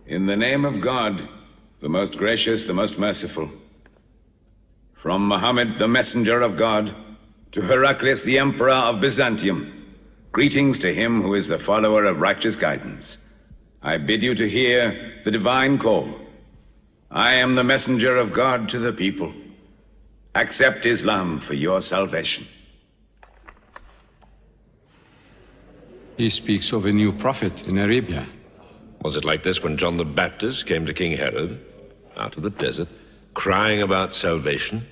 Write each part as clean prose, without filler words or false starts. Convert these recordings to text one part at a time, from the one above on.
In the name of God, the most gracious, the most merciful, from Muhammad, the messenger of God, to Heraclius, the emperor of Byzantium, greetings to him who is the follower of righteous guidance. I bid you to hear the divine call. I am the messenger of God to the people. Accept Islam for your salvation. He speaks of a new prophet in Arabia. Was it like this when John the Baptist came to King Herod, out of the desert, crying about salvation?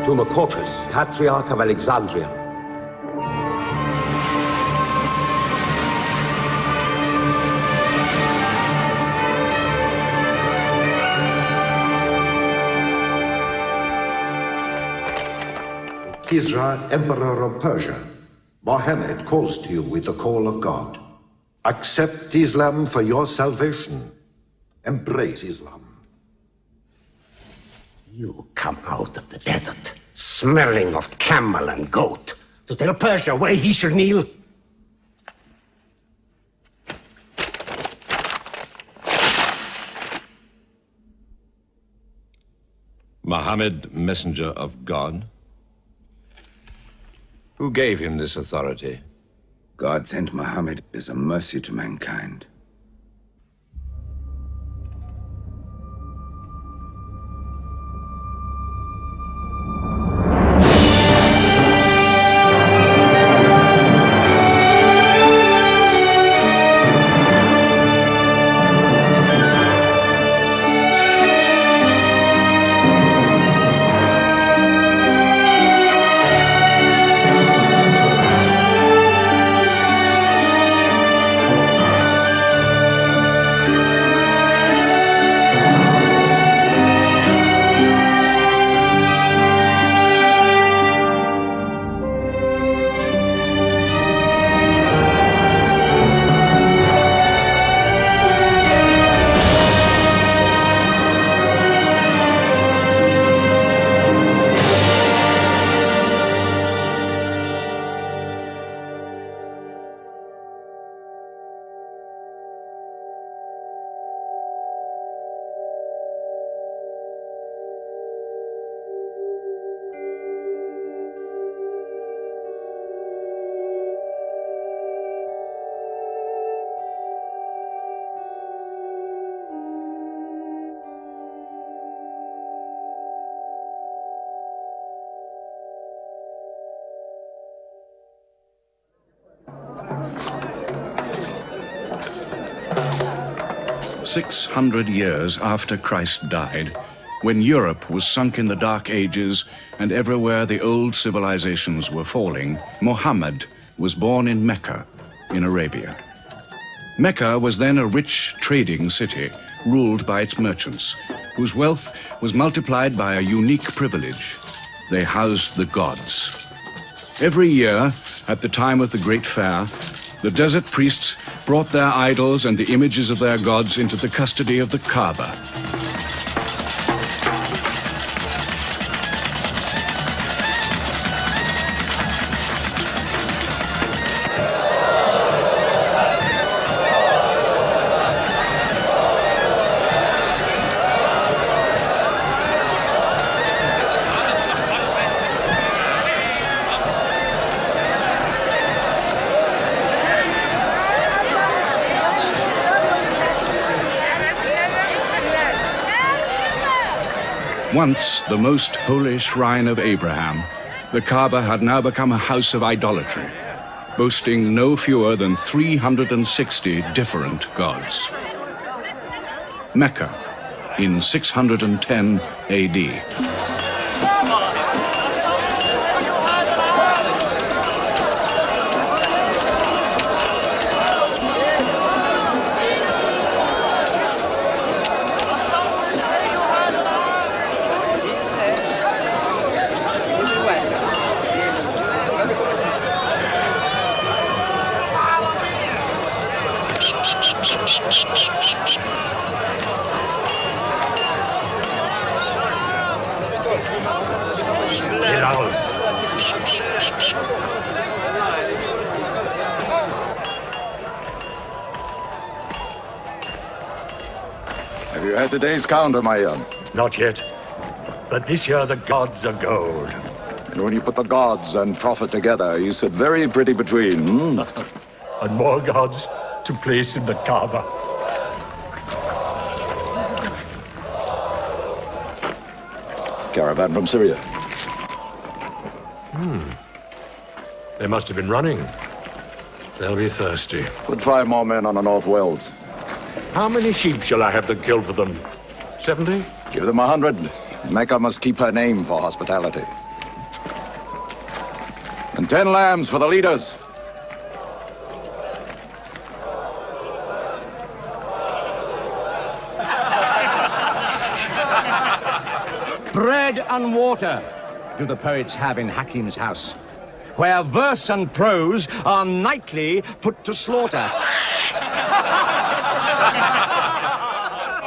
To Macaucus, Patriarch of Alexandria. Kisra, Emperor of Persia, Mohammed calls to you with the call of God. Accept Islam for your salvation. Embrace Islam. You come out of the desert, smelling of camel and goat, to tell Persia where he should kneel? Muhammad, messenger of God? Who gave him this authority? God sent Muhammad as a mercy to mankind. "600 years after Christ died, when Europe was sunk in the Dark Ages and everywhere the old civilizations were falling, Muhammad was born in Mecca, in Arabia. Mecca was then a rich trading city, ruled by its merchants, whose wealth was multiplied by a unique privilege. They housed the gods. Every year, at the time of the great fair, the desert priests brought their idols and the images of their gods into the custody of the Kaaba. Once the most holy shrine of Abraham, the Kaaba had now become a house of idolatry, boasting no fewer than 360 different gods. Mecca, in 610 AD. Have you had today's counter, my young? Not yet. But this year the gods are gold. And when you put the gods and profit together, you sit very pretty between, And more gods to place in the Kaaba. Caravan from Syria. They must have been running. They'll be thirsty. Put 5 more men on the North Wells. How many sheep shall I have to kill for them? 70? Give them 100. Mecca must keep her name for hospitality. And 10 lambs for the leaders. Bread and water do the poets have in Hakim's house, where verse and prose are nightly put to slaughter.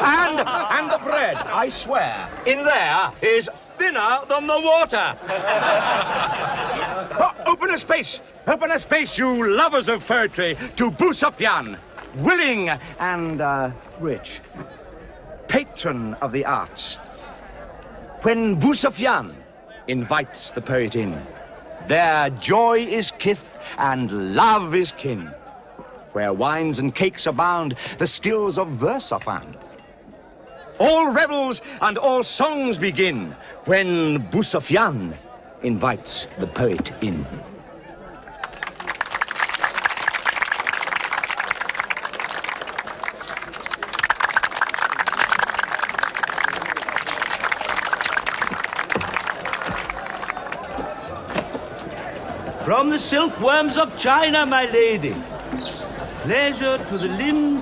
And the bread, I swear, in there is thinner than the water. Open a space, you lovers of poetry, to Abu Sufyan, willing and rich, patron of the arts. When Abu Sufyan invites the poet in, their joy is kith and love is kin. Where wines and cakes abound, the skills of verse are found. All revels and all songs begin when Abu Sufyan invites the poet in. From the silkworms of China, my lady. Pleasure to the limbs,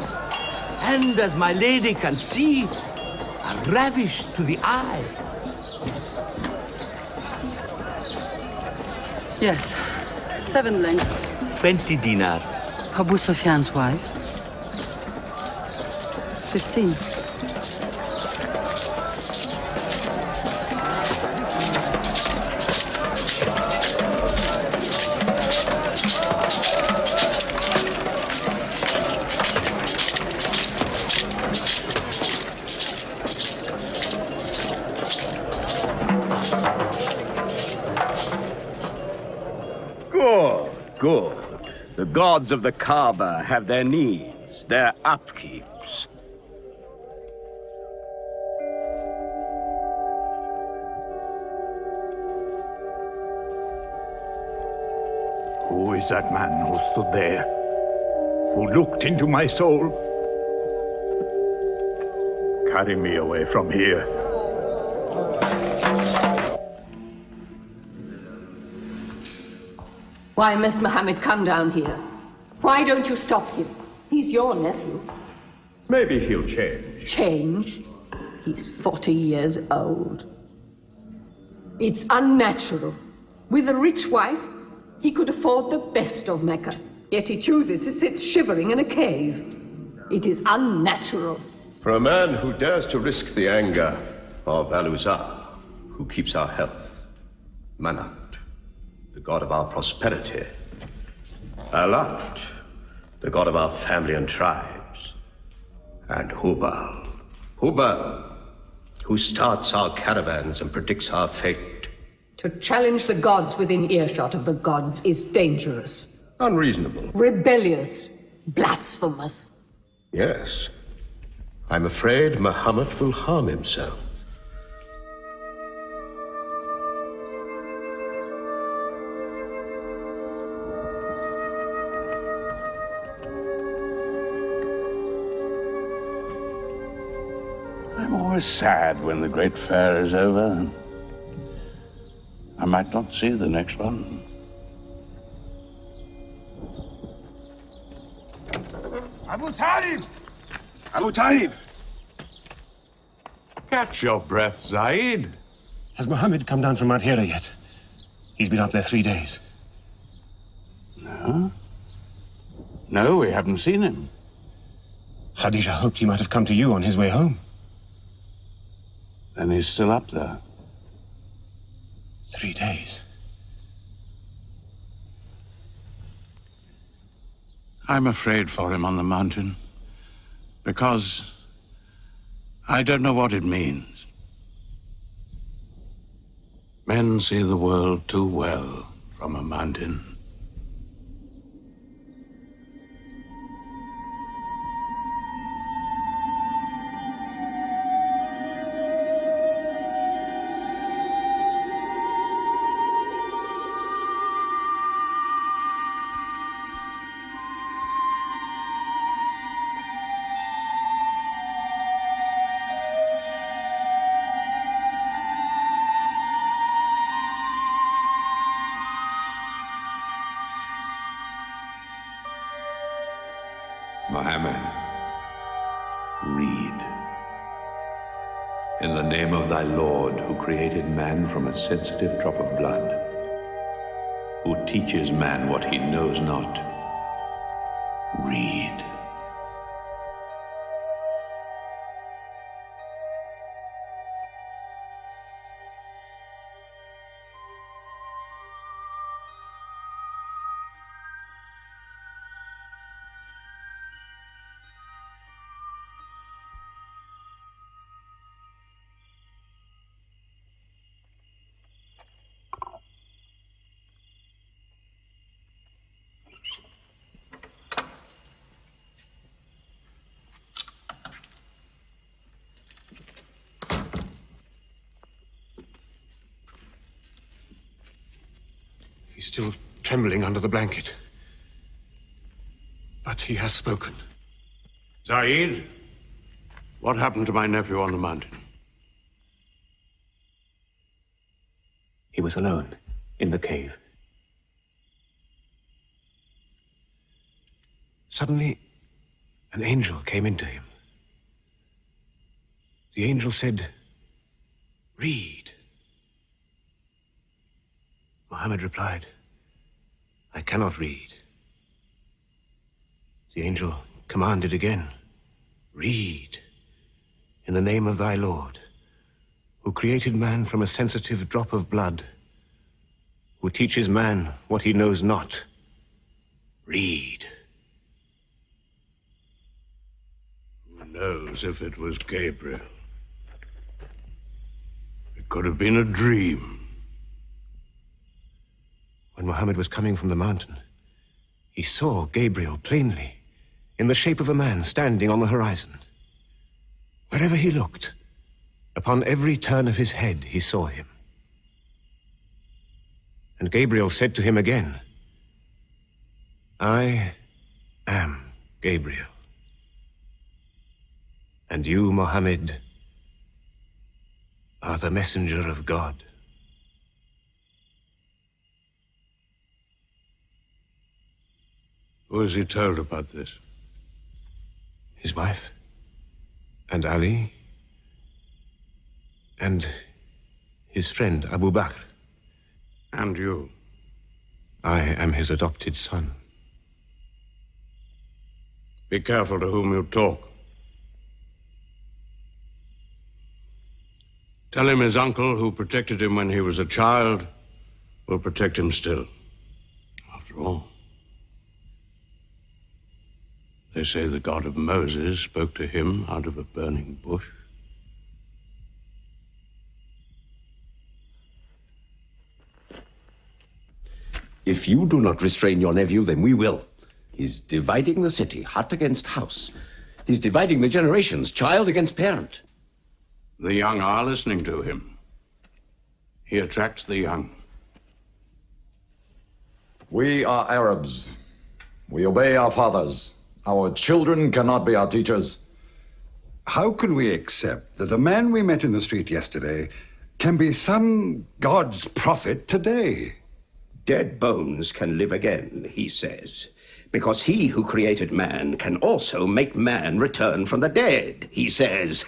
and as my lady can see, a ravish to the eye. Yes, 7 lengths. 20 dinar. Abu Sufyan's wife. 15. Good. The gods of the Kaaba have their needs, their upkeeps. Who is that man who stood there? Who looked into my soul? Carry me away from here. Why must Muhammad come down here? Why don't you stop him? He's your nephew. Maybe he'll change. Change? He's 40 years old. It's unnatural. With a rich wife, he could afford the best of Mecca. Yet he chooses to sit shivering in a cave. It is unnatural. For a man who dares to risk the anger of Al-Uzza, who keeps our health, Manat, the god of our prosperity, Alat, the god of our family and tribes, and Hubal, who starts our caravans and predicts our fate. To challenge the gods within earshot of the gods is dangerous. Unreasonable. Rebellious. Blasphemous. Yes. I'm afraid Muhammad will harm himself. I'm always sad when the great fair is over. I might not see the next one. Abu Talib! Abu Talib! Catch your breath, Zaid. Has Mohammed come down from Mount Hira yet? He's been up there 3 days. No? No, we haven't seen him. Khadija hoped he might have come to you on his way home. Then he's still up there. 3 days. I'm afraid for him on the mountain, because I don't know what it means. Men see the world too well from a mountain. Mohammed, read. In the name of thy Lord, who created man from a sensitive drop of blood, who teaches man what he knows not, read. He's still trembling under the blanket. But he has spoken. Zaid, what happened to my nephew on the mountain? He was alone in the cave. Suddenly, an angel came into him. The angel said, "Read." Muhammad replied, "I cannot read." The angel commanded again, "Read, in the name of thy Lord, who created man from a sensitive drop of blood, who teaches man what he knows not. Read." Who knows if it was Gabriel? It could have been a dream. When Muhammad was coming from the mountain, he saw Gabriel plainly, in the shape of a man standing on the horizon. Wherever he looked, upon every turn of his head, he saw him. And Gabriel said to him again, "I am Gabriel. And you, Muhammad, are the messenger of God." Who has he told about this? his wife, and Ali, and his friend Abu Bakr. And you. I am his adopted son. Be careful to whom you talk. Tell him his uncle, who protected him when he was a child, will protect him still. After all, they say the God of Moses spoke to him out of a burning bush. If you do not restrain your nephew, then we will. He's dividing the city, hut against house. He's dividing the generations, child against parent. The young are listening to him. He attracts the young. We are Arabs. We obey our fathers. Our children cannot be our teachers. How can we accept that a man we met in the street yesterday can be some God's prophet today? Dead bones can live again, he says, because he who created man can also make man return from the dead, he says.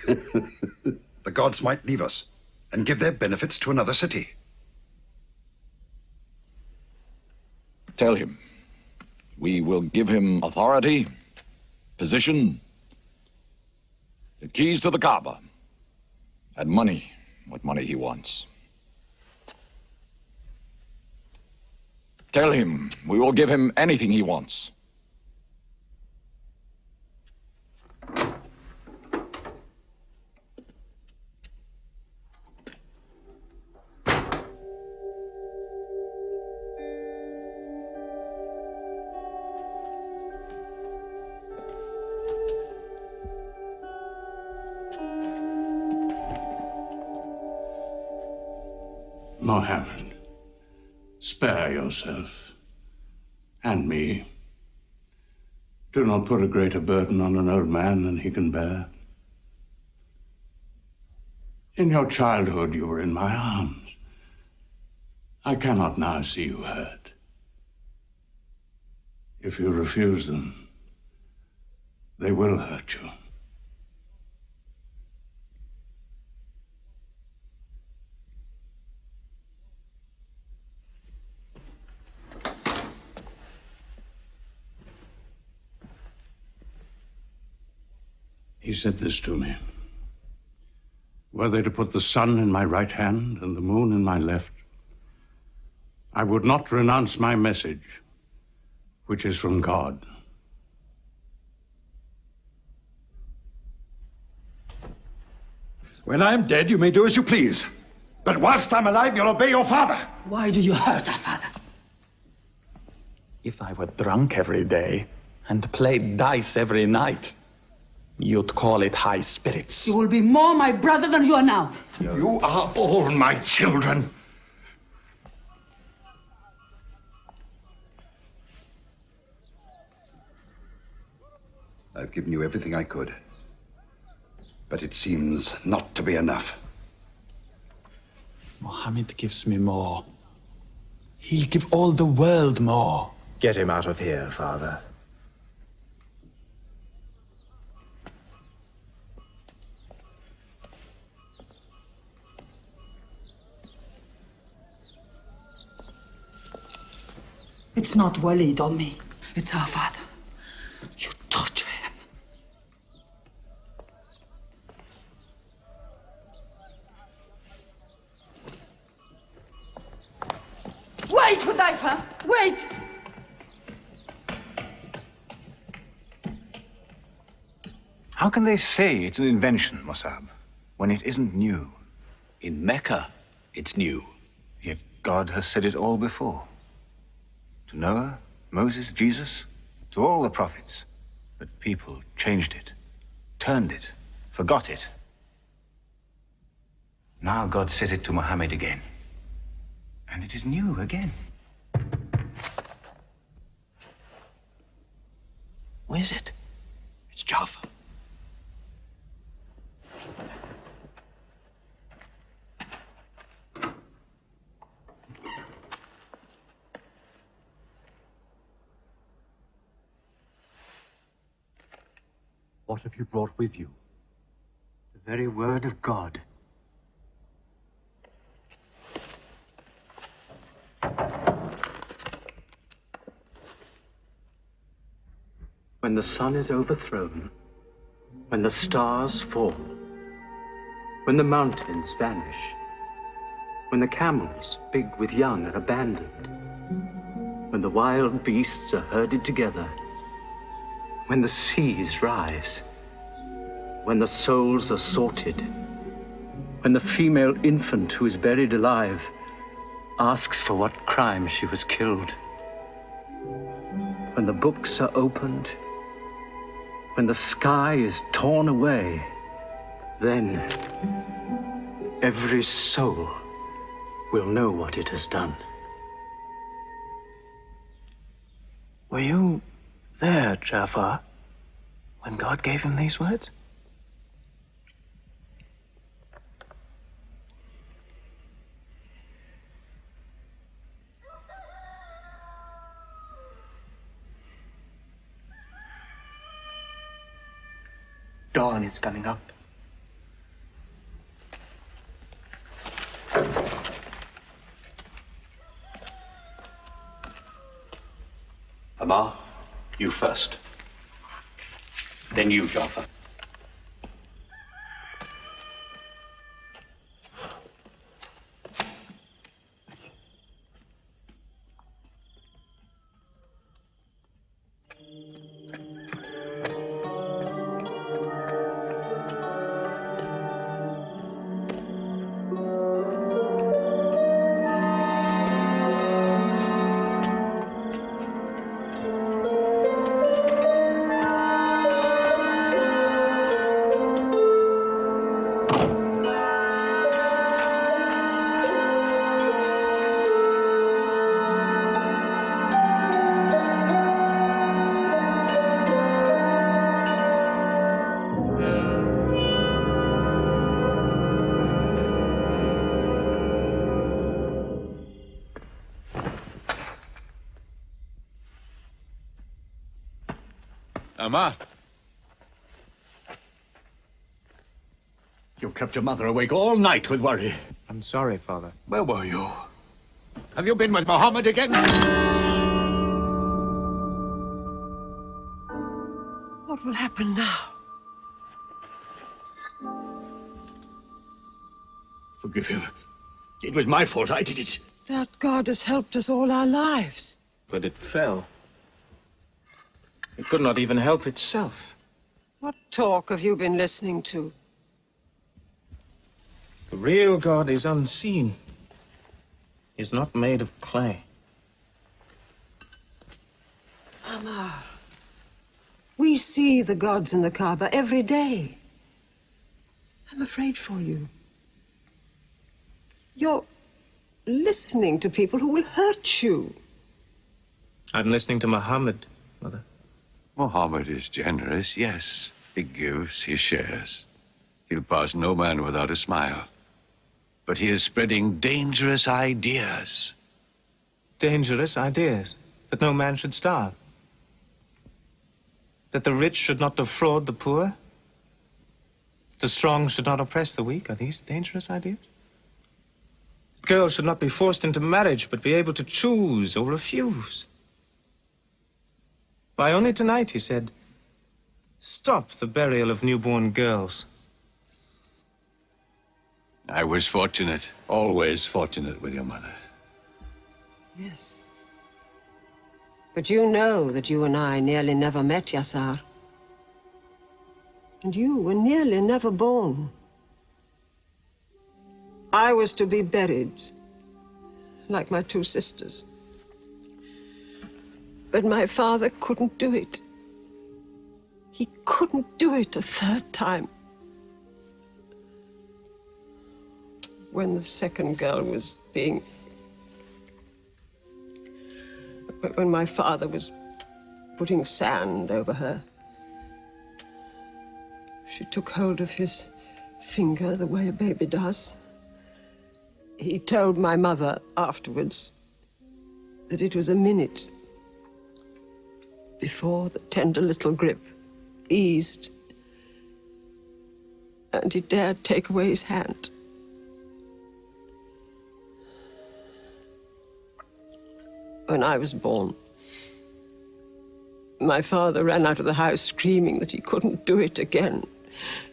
The gods might leave us and give their benefits to another city. Tell him. We will give him authority, position, the keys to the Kaaba, and money, what money he wants. Tell him we will give him anything he wants. Mohammed, spare yourself, and me. Do not put a greater burden on an old man than he can bear. In your childhood, you were in my arms. I cannot now see you hurt. If you refuse them, they will hurt you. He said this to me. Were they to put the sun in my right hand and the moon in my left, I would not renounce my message, which is from God. When I'm dead, you may do as you please. But whilst I'm alive, you'll obey your father. Why do you hurt our father? If I were drunk every day and played dice every night, you'd call it high spirits. You will be more my brother than you are now. You are all my children. I've given you everything I could. But it seems not to be enough. Mohammed gives me more. He'll give all the world more. Get him out of here, Father. It's not Walid or me. It's our father. You torture him. Wait, Hudayfa! Wait! How can they say it's an invention, Mossab, when it isn't new? In Mecca, it's new. Yet God has said it all before. To Noah, Moses, Jesus, to all the prophets. But people changed it, turned it, forgot it. Now God says it to Muhammad again. And it is new again. Where is it? It's Jaffa. What have you brought with you? The very word of God. When the sun is overthrown, when the stars fall, when the mountains vanish, when the camels, big with young, are abandoned, when the wild beasts are herded together, when the seas rise, when the souls are sorted, when the female infant who is buried alive asks for what crime she was killed, when the books are opened, when the sky is torn away, then every soul will know what it has done. Were you there, Jafar, when God gave him these words? Dawn is coming up. Amar, you first. Then you, Jafar. Amar. You kept your mother awake all night with worry. I'm sorry, Father. Where were you? Have you been with Mohammed again? What will happen now? Forgive him. It was my fault. I did it. That God has helped us all our lives. But it fell. It could not even help itself. What talk have you been listening to? The real God is unseen. He is not made of clay. Amar, we see the gods in the Kaaba every day. I'm afraid for you. You're listening to people who will hurt you. I'm listening to Muhammad, Mother. Mohammed is generous, yes. He gives, he shares. He'll pass no man without a smile. But he is spreading dangerous ideas. Dangerous ideas? That no man should starve? That the rich should not defraud the poor? The strong should not oppress the weak? Are these dangerous ideas? Girls should not be forced into marriage, but be able to choose or refuse. Why, only tonight he said, stop the burial of newborn girls. I was fortunate, always fortunate with your mother. Yes. But you know that you and I nearly never met, Yassar. And you were nearly never born. I was to be buried, like my two sisters. But my father couldn't do it. He couldn't do it a third time. When the second girl was being... When my father was putting sand over her, she took hold of his finger the way a baby does. He told my mother afterwards that it was a minute before the tender little grip eased and he dared take away his hand. When I was born, my father ran out of the house screaming that he couldn't do it again,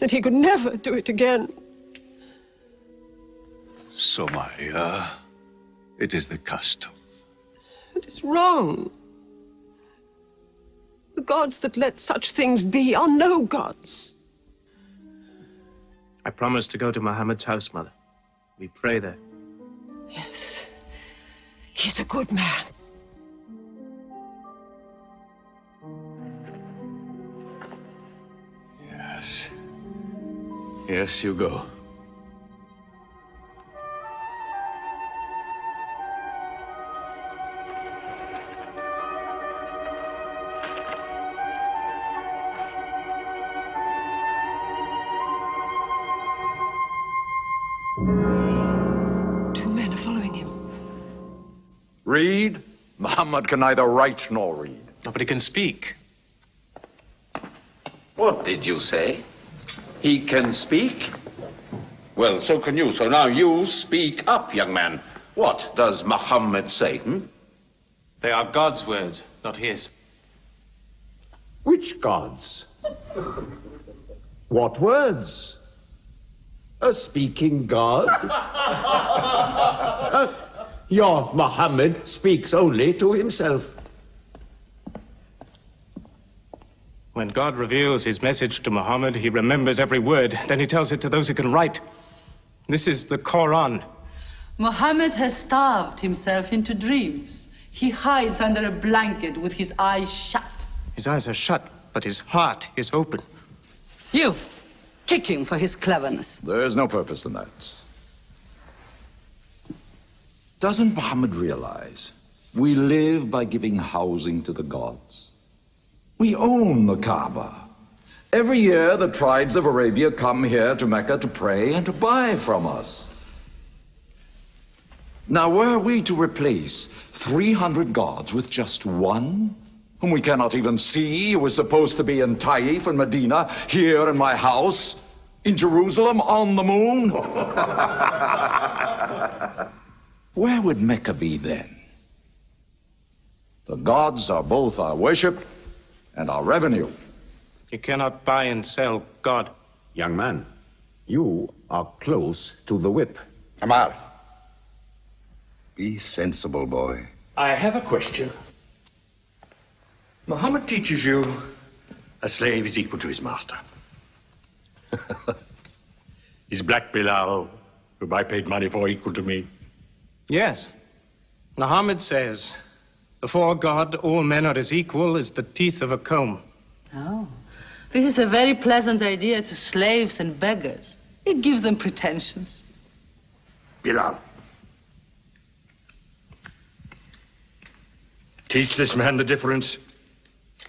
that he could never do it again. So, Maria, it is the custom. It is wrong. The gods that let such things be are no gods. I promised to go to Muhammad's house, Mother. We pray there. Yes, he's a good man. Yes. Yes, you go. Two men are following him. Read? Muhammad can neither write nor read. Nobody can speak. What did you say? He can speak? Well, so can you. So now you speak up, young man. What does Muhammad say, They are God's words, not his. Which gods? What words? A speaking God? Your Muhammad speaks only to himself. When God reveals his message to Muhammad, he remembers every word. Then he tells it to those who can write. This is the Quran. Muhammad has starved himself into dreams. He hides under a blanket with his eyes shut. His eyes are shut, but his heart is open. You, kick him for his cleverness. There is no purpose in that. Doesn't Muhammad realize we live by giving housing to the gods? We own the Kaaba. Every year, the tribes of Arabia come here to Mecca to pray and to buy from us. Now, were we to replace 300 gods with just one, whom we cannot even see, who is supposed to be in Taif and Medina, here in my house, in Jerusalem, on the moon? Where would Mecca be then? The gods are both our worship and our revenue. You cannot buy and sell God. Young man, you are close to the whip. Amar. Be sensible, boy. I have a question. Muhammad teaches you a slave is equal to his master. Is Black Bilal, whom I paid money for, equal to me? Yes. Muhammad says, before God, all men are as equal as the teeth of a comb. Oh, this is a very pleasant idea to slaves and beggars. It gives them pretensions. Bilal. Teach this man the difference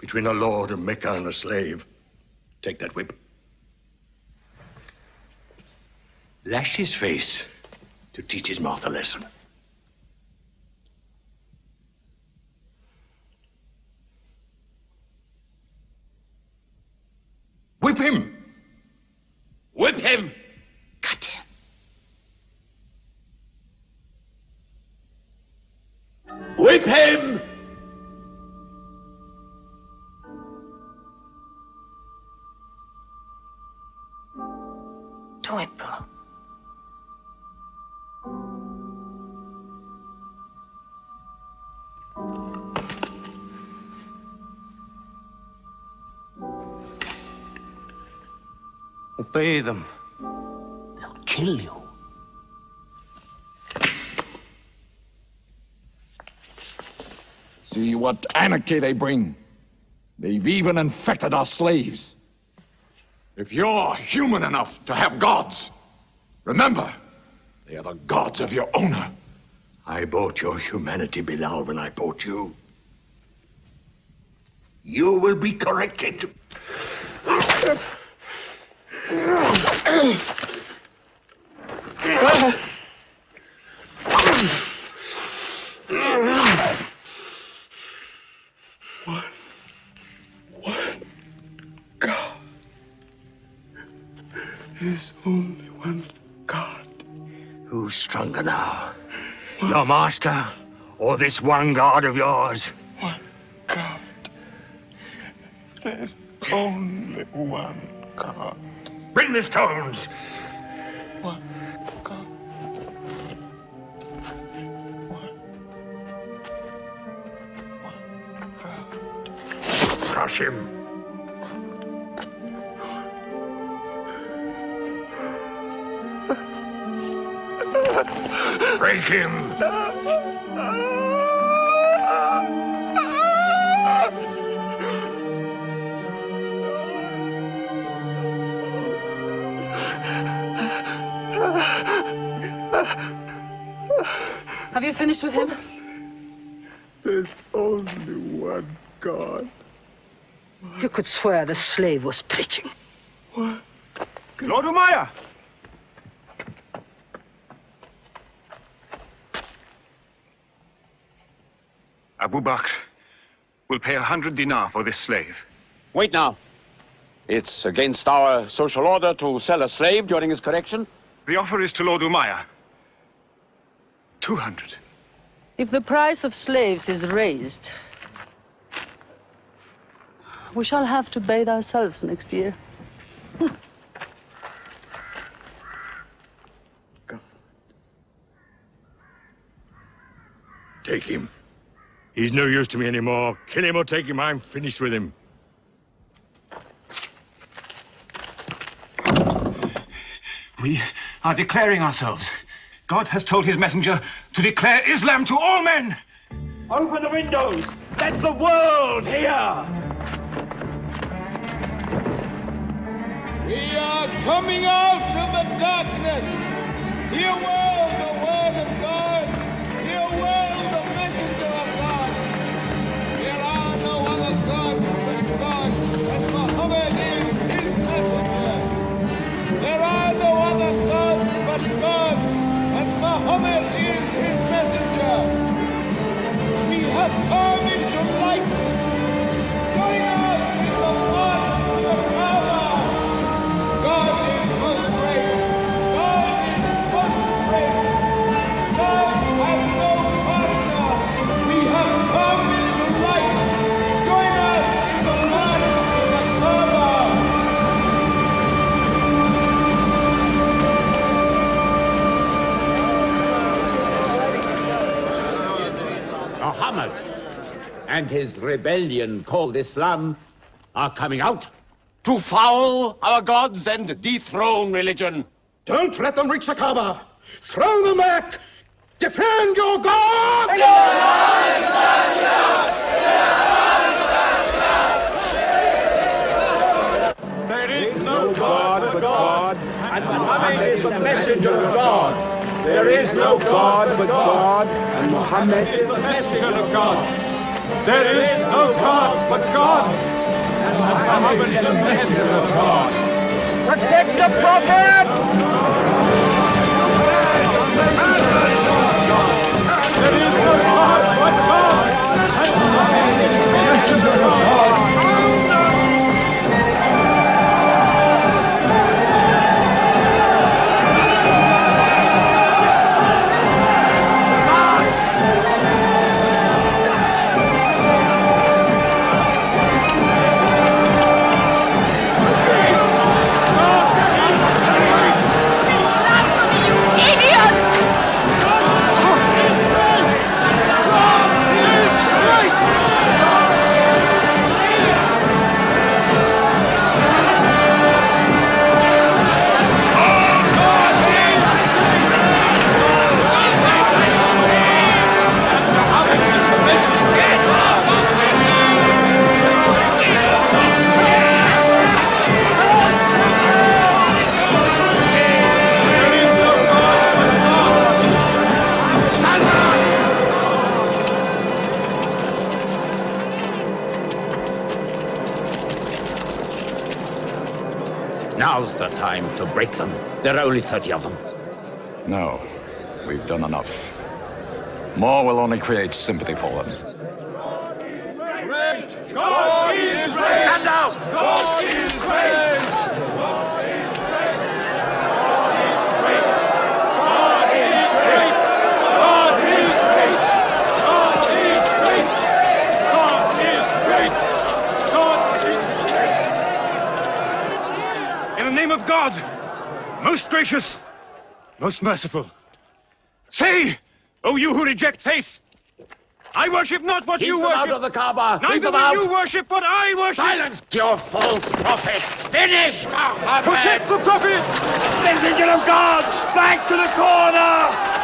between a lord of Mecca and a slave. Take that whip. Lash his face to teach his mouth a lesson. Whip him! Whip him! Cut him. Whip him! Do it, bro. Obey them. They'll kill you. See what anarchy they bring. They've even infected our slaves. If you're human enough to have gods, remember, they are the gods of your owner. I bought your humanity, Bilal, when I bought you. You will be corrected. There's only one God. Who's stronger now? Your master or this one God of yours? One God. There's only one God. Bring the stones! One God. One God. Crush him. Break him! Have you finished with him? There's only one God. You could swear the slave was preaching. What? Lord Umayya! Abu Bakr will pay 100 dinar for this slave. Wait now. It's against our social order to sell a slave during his correction. The offer is to Lord Umayya. 200. If the price of slaves is raised, we shall have to bathe ourselves next year. Take him. He's no use to me anymore. Kill him or take him. I'm finished with him. We are declaring ourselves. God has told his messenger to declare Islam to all men. Open the windows! Let the world hear! We are coming out of the darkness. Hear well the word of God. Hear well the messenger of God. There are no other gods but God, and Muhammad is his messenger. There are no other gods but God, and Muhammad is his messenger. We have come into light. Join us in the march to the Kaaba. God is most great. God is most great. God has no partner. We have come into light. Join us in the march to the Kaaba. Muhammad and his rebellion called Islam are coming out to foul our gods and dethrone religion. Don't let them reach the Kaaba! Throw them back! Defend your God! There is no God but God, and Muhammad is the messenger of God. There is no God but God, and Muhammad is the messenger of God. There is no God but God, and Muhammad is the messenger of God. Protect the Prophet! There is no God but God, and Muhammad is the messenger of God. Now's the time to break them. There are only 30 of them. No, we've done enough. More will only create sympathy for them. God is great! Stand down! God is great! God is great! name of God, most gracious, most merciful, say, O you who reject faith, I worship not what you worship. Keep them out of the Kaaba! Keep Neither them will out! you worship what I worship. Silence your false prophet! Finish, Muhammad! Protect the prophet! Messenger of God! Back to the corner!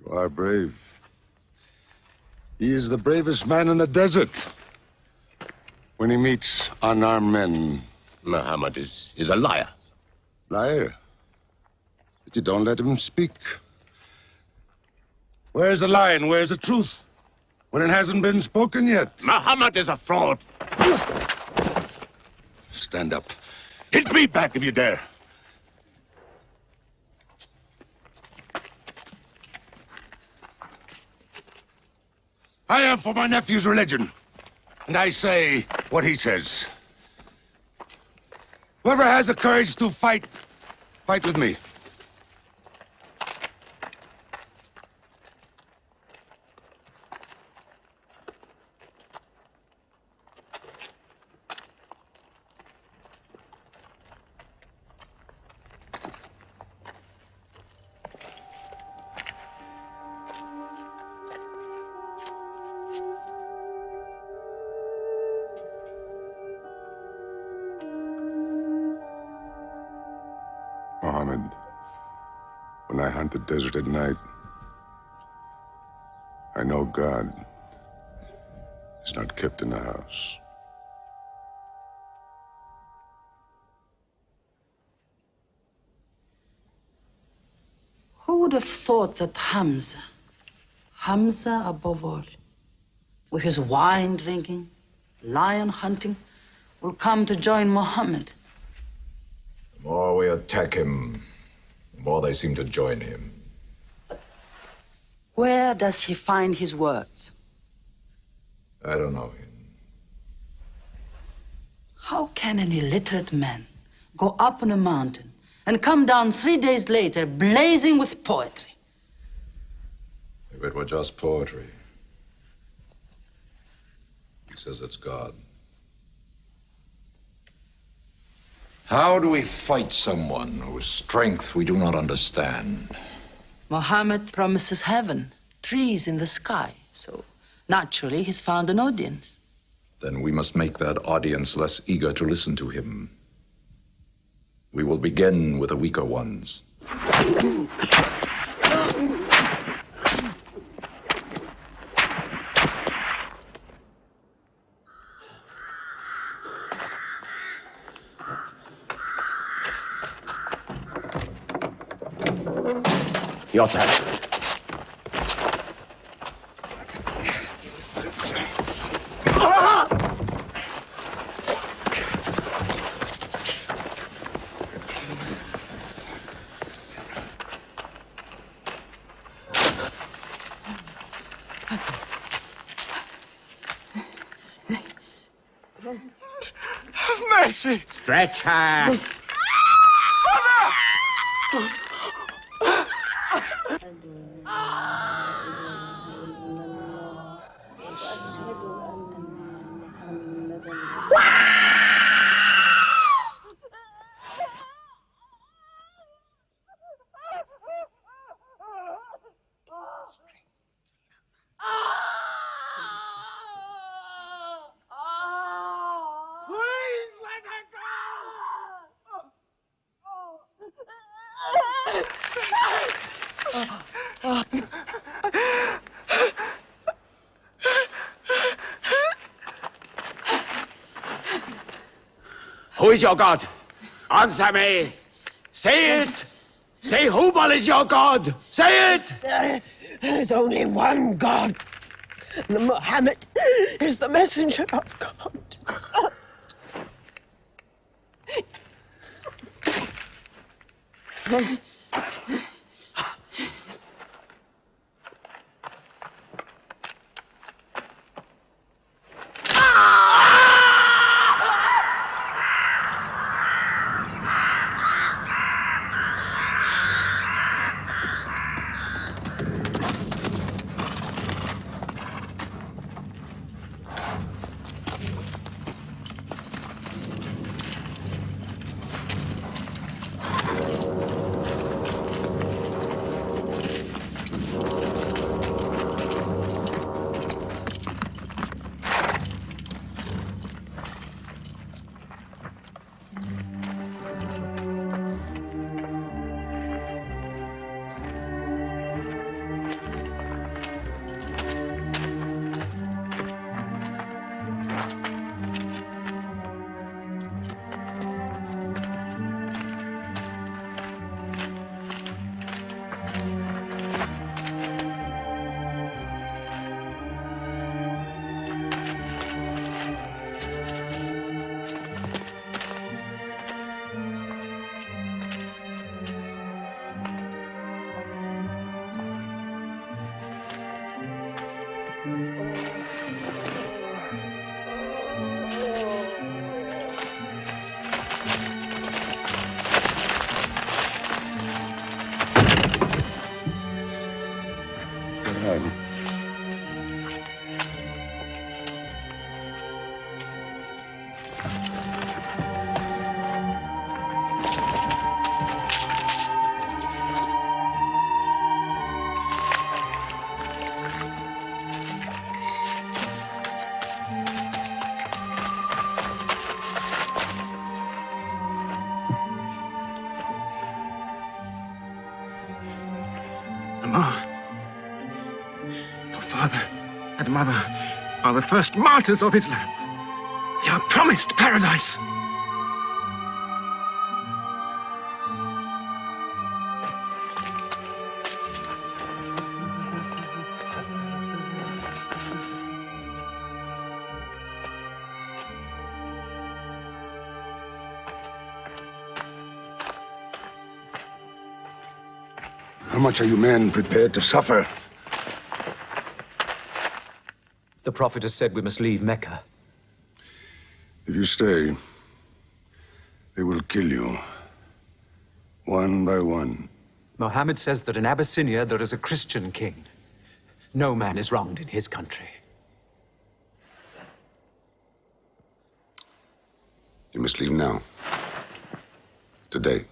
You are brave. He is the bravest man in the desert. When he meets unarmed men... Muhammad is a liar. Liar? But you don't let him speak. Where's the lie and where's the truth? When it hasn't been spoken yet. Muhammad is a fraud. Stand up. Hit me back if you dare. I am for my nephew's religion, and I say what he says. Whoever has the courage to fight, fight with me. Mohammed, when I hunt the desert at night, I know God is not kept in the house. Who would have thought that Hamza above all, with his wine drinking, lion hunting, will come to join Muhammad? The more we attack him, the more they seem to join him. Where does he find his words? I don't know him. How can an illiterate man go up on a mountain and come down 3 days later blazing with poetry? If it were just poetry. He says it's God. How do we fight someone whose strength we do not understand? Muhammad promises heaven, trees in the sky, so naturally he's found an audience. Then we must make that audience less eager to listen to him. We will begin with the weaker ones. Your turn. Have mercy! Stretch her! Who is your God? Answer me. Say it. Say Hubal is your God. Say it. There is only one God. And Muhammad is the messenger of God. Your father and mother are the first martyrs of Islam. They are promised paradise. How much are you men prepared to suffer? The Prophet has said we must leave Mecca. If you stay, they will kill you, one by one. Mohammed says that in Abyssinia there is a Christian king. No man is wronged in his country. You must leave now. Today.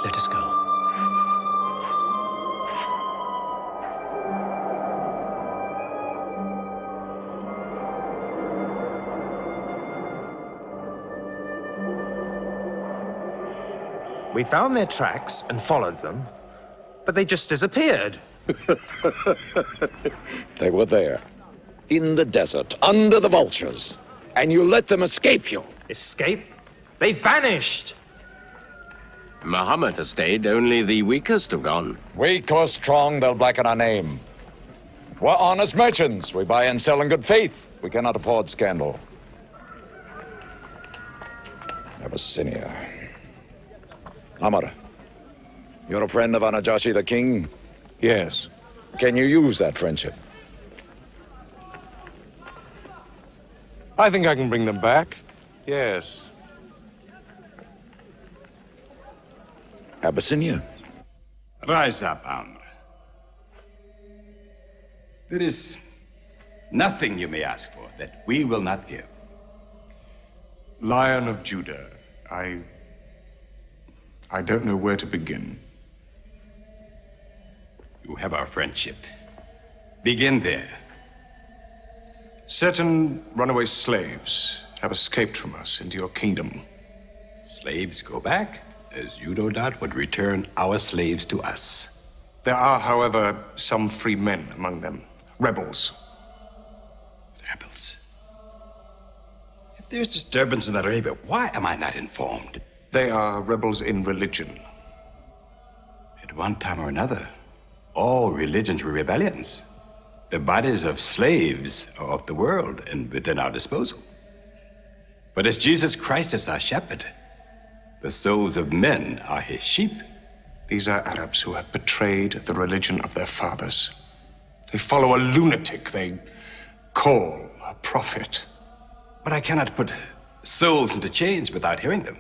Let us go. We found their tracks and followed them, but they just disappeared. They were there, in the desert, under the vultures, and you let them escape you. Escape? They vanished! Muhammad has stayed, only the weakest have gone. Weak or strong, they'll blacken our name. We're honest merchants. We buy and sell in good faith. We cannot afford scandal. Abyssinia. Amr, you're a friend of Anajashi the king? Yes. Can you use that friendship? I think I can bring them back. Yes. Abyssinia. Rise up, Amr. There is nothing you may ask for that we will not give. Lion of Judah, I don't know where to begin. You have our friendship. Begin there. Certain runaway slaves have escaped from us into your kingdom. Slaves go back, as you no doubt would return our slaves to us. There are, however, some free men among them. Rebels. Rebels? If there's disturbance in Arabia, why am I not informed? They are rebels in religion. At one time or another, all religions were rebellions. The bodies of slaves are of the world and within our disposal. But as Jesus Christ is our shepherd, the souls of men are his sheep. These are Arabs who have betrayed the religion of their fathers. They follow a lunatic they call a prophet. But I cannot put souls into chains without hearing them.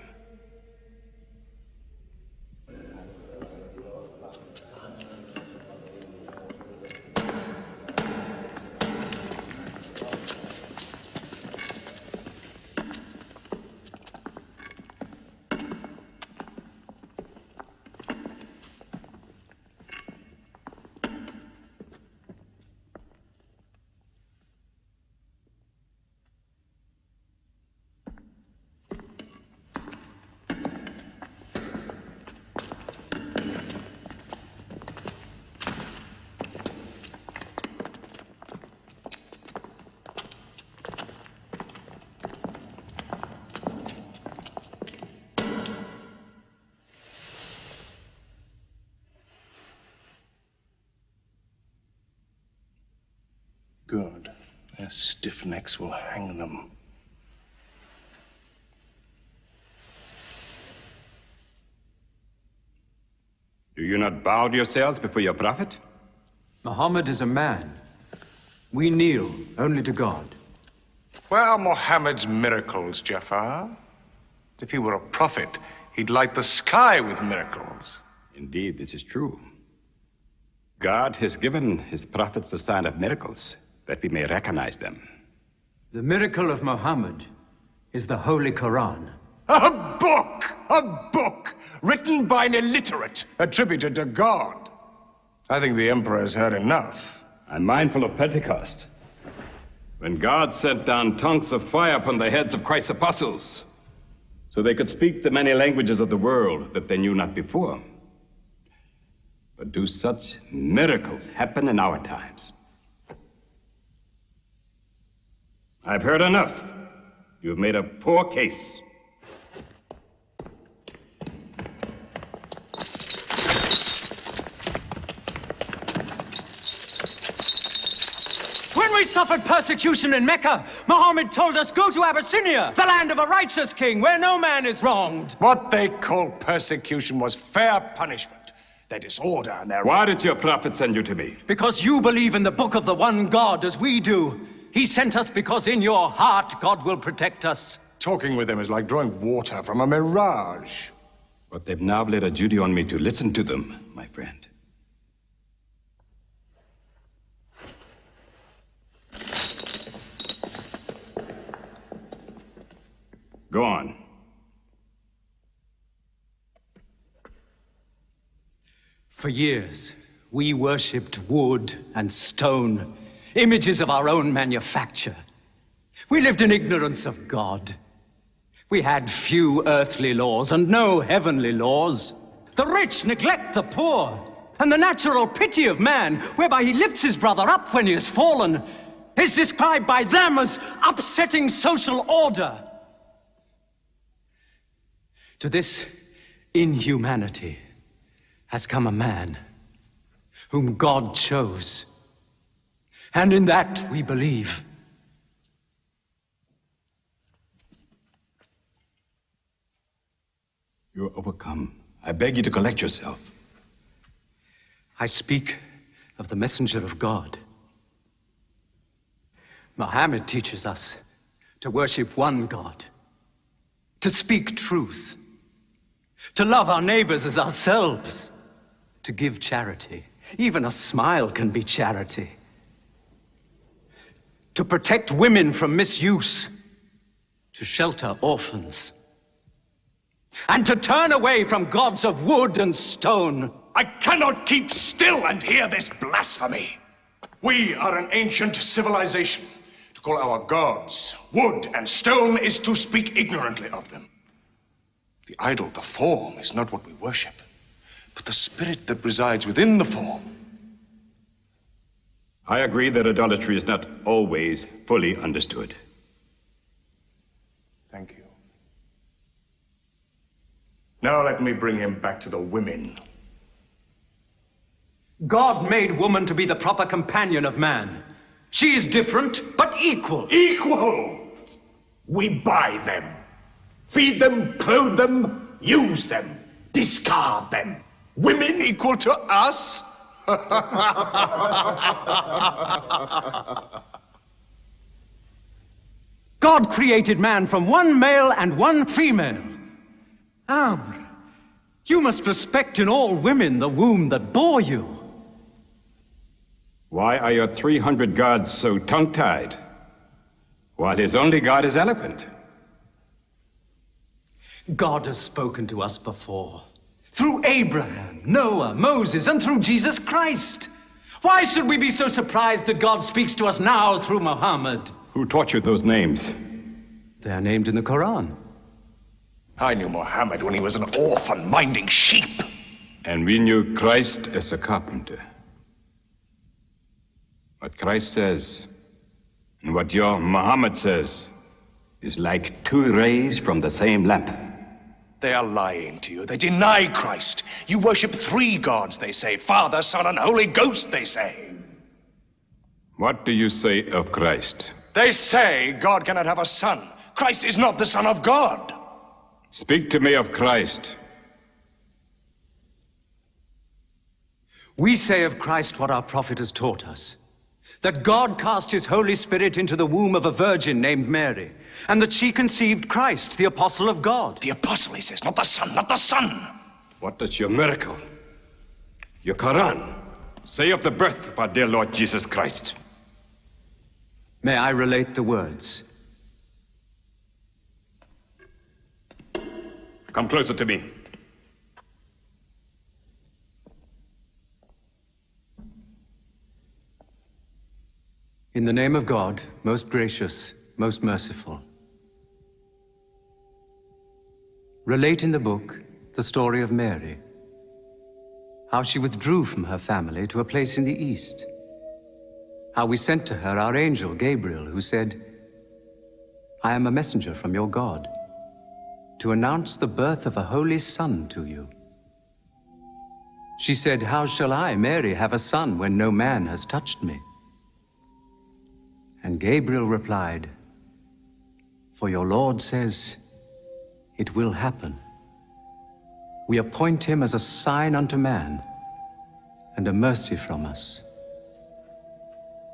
Good. Their stiff necks will hang them. Do you not bow yourselves before your prophet? Muhammad is a man. We kneel only to God. Where are Muhammad's miracles, Jafar? If he were a prophet, he'd light the sky with miracles. Indeed, this is true. God has given his prophets the sign of miracles, that we may recognize them. The miracle of Muhammad is the Holy Quran. A book written by an illiterate, attributed to God. I think the emperor has heard enough. I'm mindful of Pentecost, when God sent down tongues of fire upon the heads of Christ's apostles, so they could speak the many languages of the world that they knew not before. But do such miracles happen in our times? I've heard enough. You've made a poor case. When we suffered persecution in Mecca, Muhammad told us, go to Abyssinia, the land of a righteous king, where no man is wronged. What they called persecution was fair punishment. Their disorder and their... Why did your prophet send you to me? Because you believe in the book of the one God as we do. He sent us because in your heart God will protect us. Talking with them is like drawing water from a mirage. But they've now laid a duty on me to listen to them, my friend. Go on. For years, we worshipped wood and stone, images of our own manufacture. We lived in ignorance of God. We had few earthly laws and no heavenly laws. The rich neglect the poor, and the natural pity of man, whereby he lifts his brother up when he has fallen, is described by them as upsetting social order. To this inhumanity has come a man whom God chose, and in that we believe. You're overcome. I beg you to collect yourself. I speak of the messenger of God. Muhammad teaches us to worship one God, to speak truth, to love our neighbors as ourselves, to give charity. Even a smile can be charity. To protect women from misuse, to shelter orphans, and to turn away from gods of wood and stone. I cannot keep still and hear this blasphemy. We are an ancient civilization. To call our gods wood and stone is to speak ignorantly of them. The idol, the form, is not what we worship, but the spirit that resides within the form. I agree that idolatry is not always fully understood. Thank you. Now let me bring him back to the women. God made woman to be the proper companion of man. She is different, but equal. Equal! We buy them, feed them, clothe them, use them, discard them. Women equal to us? God created man from one male and one female. ÇAÐRI, you must respect in all women the womb that bore you. Why are your 300 gods so tongue-tied, while his only God is eloquent? God has spoken to us before, through Abraham, Noah, Moses, and through Jesus Christ. Why should we be so surprised that God speaks to us now through Muhammad? Who taught you those names? They are named in the Quran. I knew Muhammad when he was an orphan minding sheep. And we knew Christ as a carpenter. What Christ says and what your Muhammad says is like two rays from the same lamp. They are lying to you. They deny Christ. You worship three gods, they say. Father, Son, and Holy Ghost, they say. What do you say of Christ? They say God cannot have a son. Christ is not the Son of God. Speak to me of Christ. We say of Christ what our prophet has taught us, that God cast his Holy Spirit into the womb of a virgin named Mary, and that she conceived Christ, the apostle of God. The apostle, he says, not the son, not the son. What does your miracle, your Quran, say of the birth of our dear Lord Jesus Christ? May I relate the words? Come closer to me. In the name of God, most gracious, most merciful. Relate in the book the story of Mary, how she withdrew from her family to a place in the East, how we sent to her our angel Gabriel, who said, I am a messenger from your God to announce the birth of a holy son to you. She said, how shall I, Mary, have a son when no man has touched me? And Gabriel replied, for your Lord says, it will happen. We appoint him as a sign unto man and a mercy from us.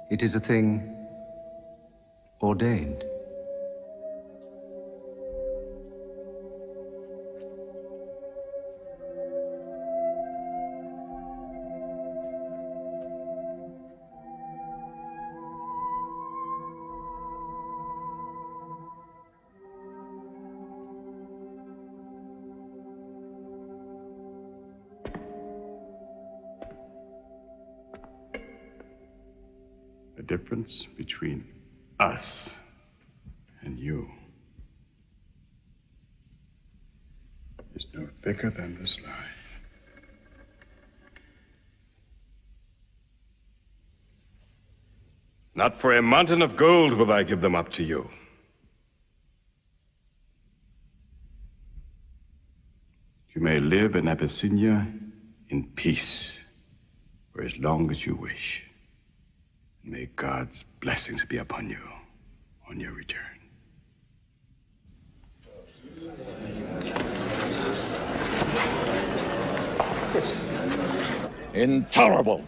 It is a thing ordained. The difference between us and you is no thicker than this lie. Not for a mountain of gold will I give them up to you. You may live in Abyssinia in peace for as long as you wish. May God's blessings be upon you on your return. Intolerable!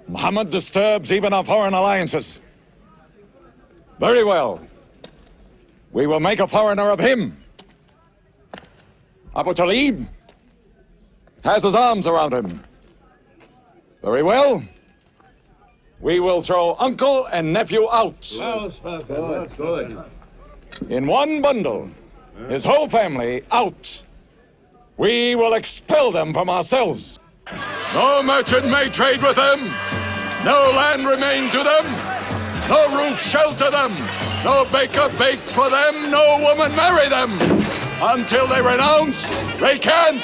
Muhammad disturbs even our foreign alliances. Very well. We will make a foreigner of him. Abu Talib has his arms around him. Very well. We will throw uncle and nephew out. Good. In one bundle, his whole family out. We will expel them from ourselves. No merchant may trade with them. No land remain to them. No roof shelter them. No baker bake for them. No woman marry them. Until they renounce, they can't.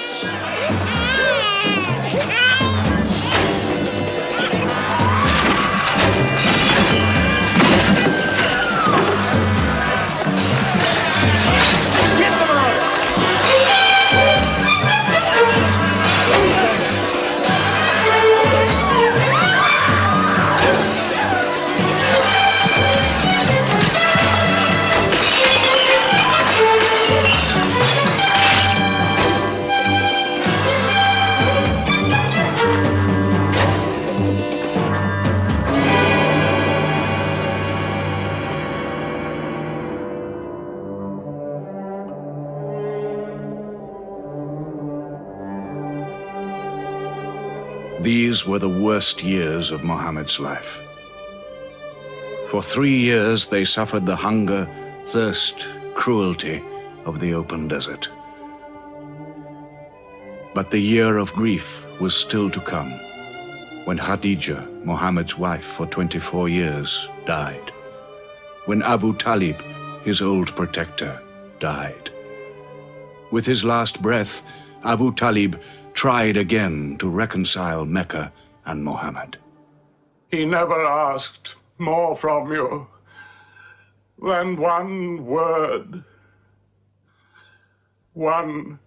These were the worst years of Muhammad's life. For 3 years they suffered the hunger, thirst, cruelty of the open desert. But the year of grief was still to come, when Khadija, Muhammad's wife for 24 years, died. When Abu Talib, his old protector, died. With his last breath, Abu Talib tried again to reconcile Mecca and Muhammad. He never asked more from you than one word. One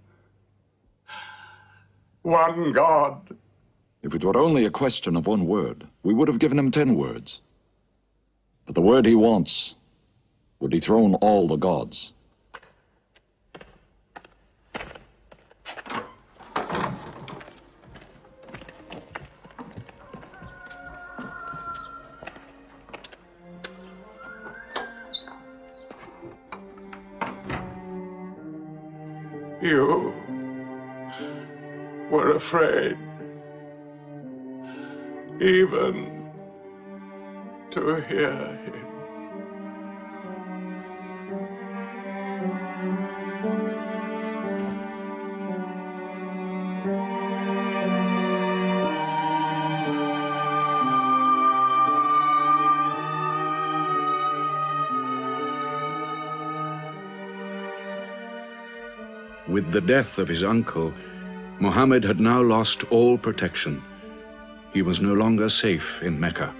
God. If it were only a question of one word, we would have given him 10 words. But the word he wants would dethrone all the gods. You were afraid even to hear him. With the death of his uncle, Muhammad had now lost all protection. He was no longer safe in Mecca.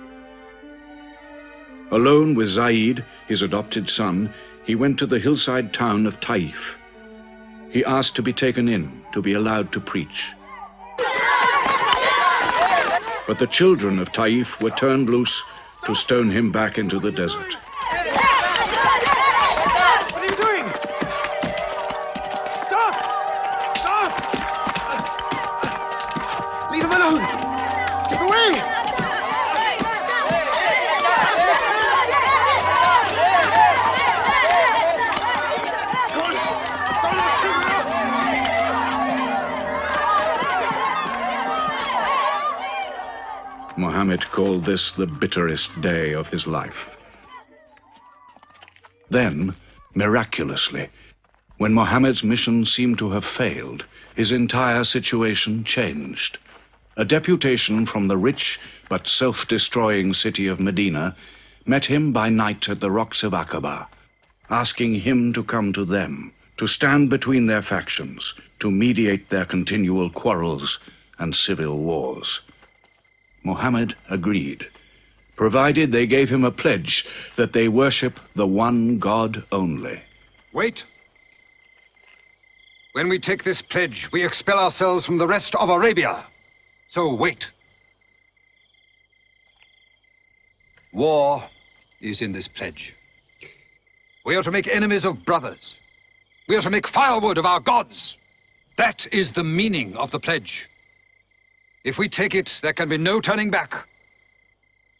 Alone with Zaid, his adopted son, he went to the hillside town of Taif. He asked to be taken in, to be allowed to preach. But the children of Taif were turned loose to stone him back into the desert. What are you doing? Stop! Stop! Leave him alone! Get away! Muhammad called this the bitterest day of his life. Then, miraculously, when Muhammad's mission seemed to have failed, his entire situation changed. A deputation from the rich but self-destroying city of Medina met him by night at the rocks of Aqaba, asking him to come to them, to stand between their factions, to mediate their continual quarrels and civil wars. Muhammad agreed, provided they gave him a pledge that they worship the one God only. Wait. When we take this pledge, we expel ourselves from the rest of Arabia. So wait. War is in this pledge. We are to make enemies of brothers. We are to make firewood of our gods. That is the meaning of the pledge. If we take it, there can be no turning back.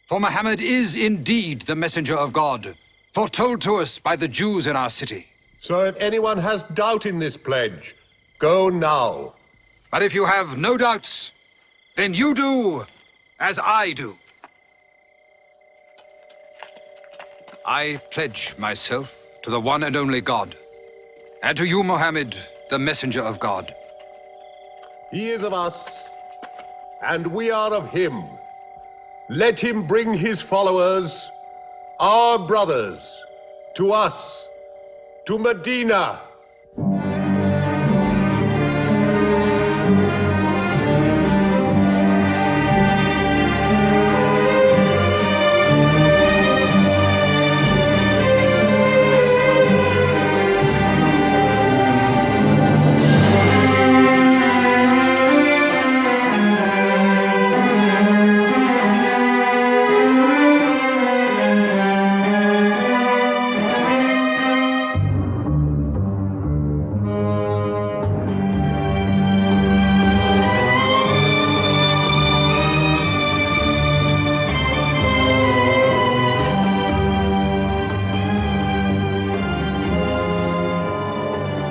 For Muhammad is indeed the messenger of God, foretold to us by the Jews in our city. So if anyone has doubt in this pledge, go now. But if you have no doubts, then you do as I do. I pledge myself to the one and only God, and to you, Muhammad, the messenger of God. He is of us, and we are of him. Let him bring his followers, our brothers, to us, to Medina.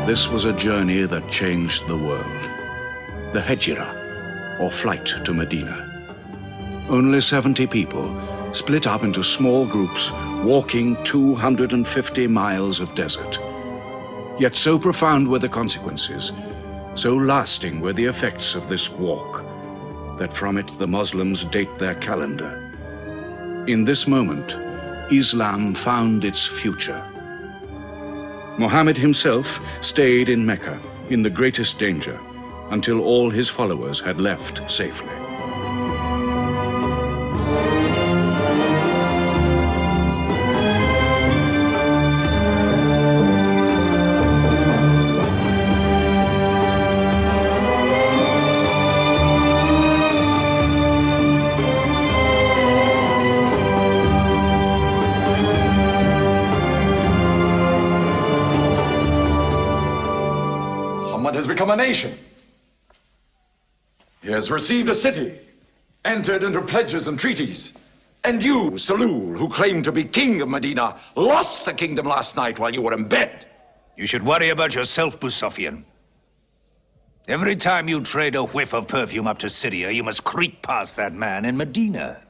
This was a journey that changed the world. The Hejira, or flight to Medina. Only 70 people, split up into small groups, walking 250 miles of desert. Yet so profound were the consequences, so lasting were the effects of this walk, that from it the Muslims date their calendar. In this moment, Islam found its future. Muhammad himself stayed in Mecca in the greatest danger until all his followers had left safely. Has become a nation. He has received a city, entered into pledges and treaties. And you, Salul, who claimed to be king of Medina, lost the kingdom last night while you were in bed. You should worry about yourself, Busofian. Every time you trade a whiff of perfume up to Syria, you must creep past that man in Medina.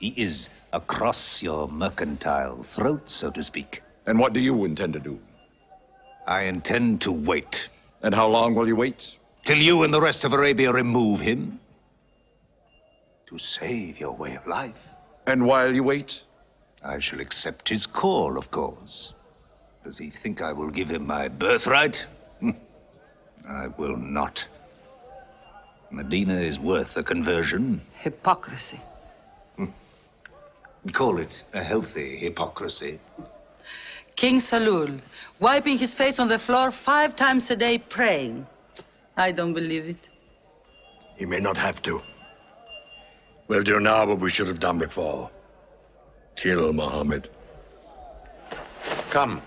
He is across your mercantile throat, so to speak. And what do you intend to do? I intend to wait. And how long will you wait? Till you and the rest of Arabia remove him. To save your way of life. And while you wait? I shall accept his call, of course. Does he think I will give him my birthright? I will not. Medina is worth a conversion. Hypocrisy. Call it a healthy hypocrisy. King Salul, wiping his face on the floor 5 times a day, praying. I don't believe it. He may not have to. We'll do now what we should have done before. Kill Muhammad. Come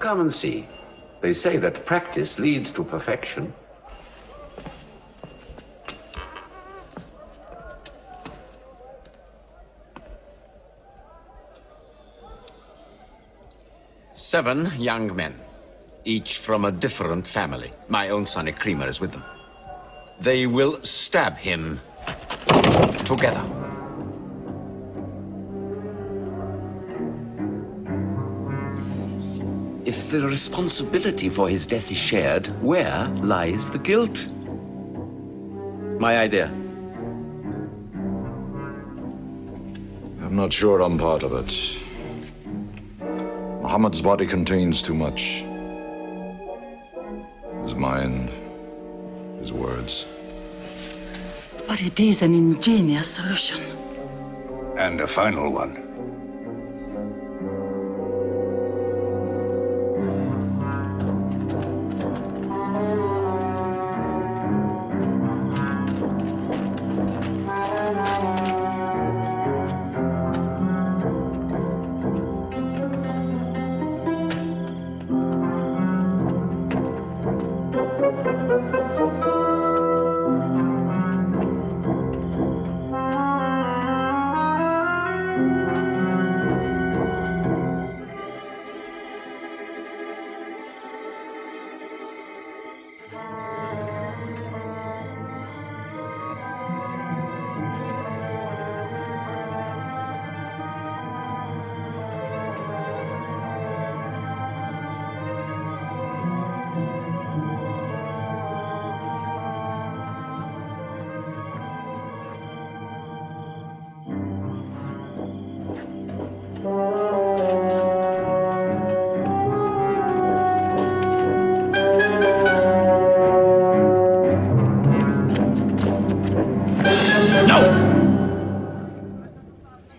and see. They say that practice leads to perfection. Seven young men, each from a different family. My own son Ikrimah is with them. They will stab him together. If the responsibility for his death is shared, where lies the guilt? My idea. I'm not sure I'm part of it. Muhammad's body contains too much. His mind, his words. But it is an ingenious solution. And a final one.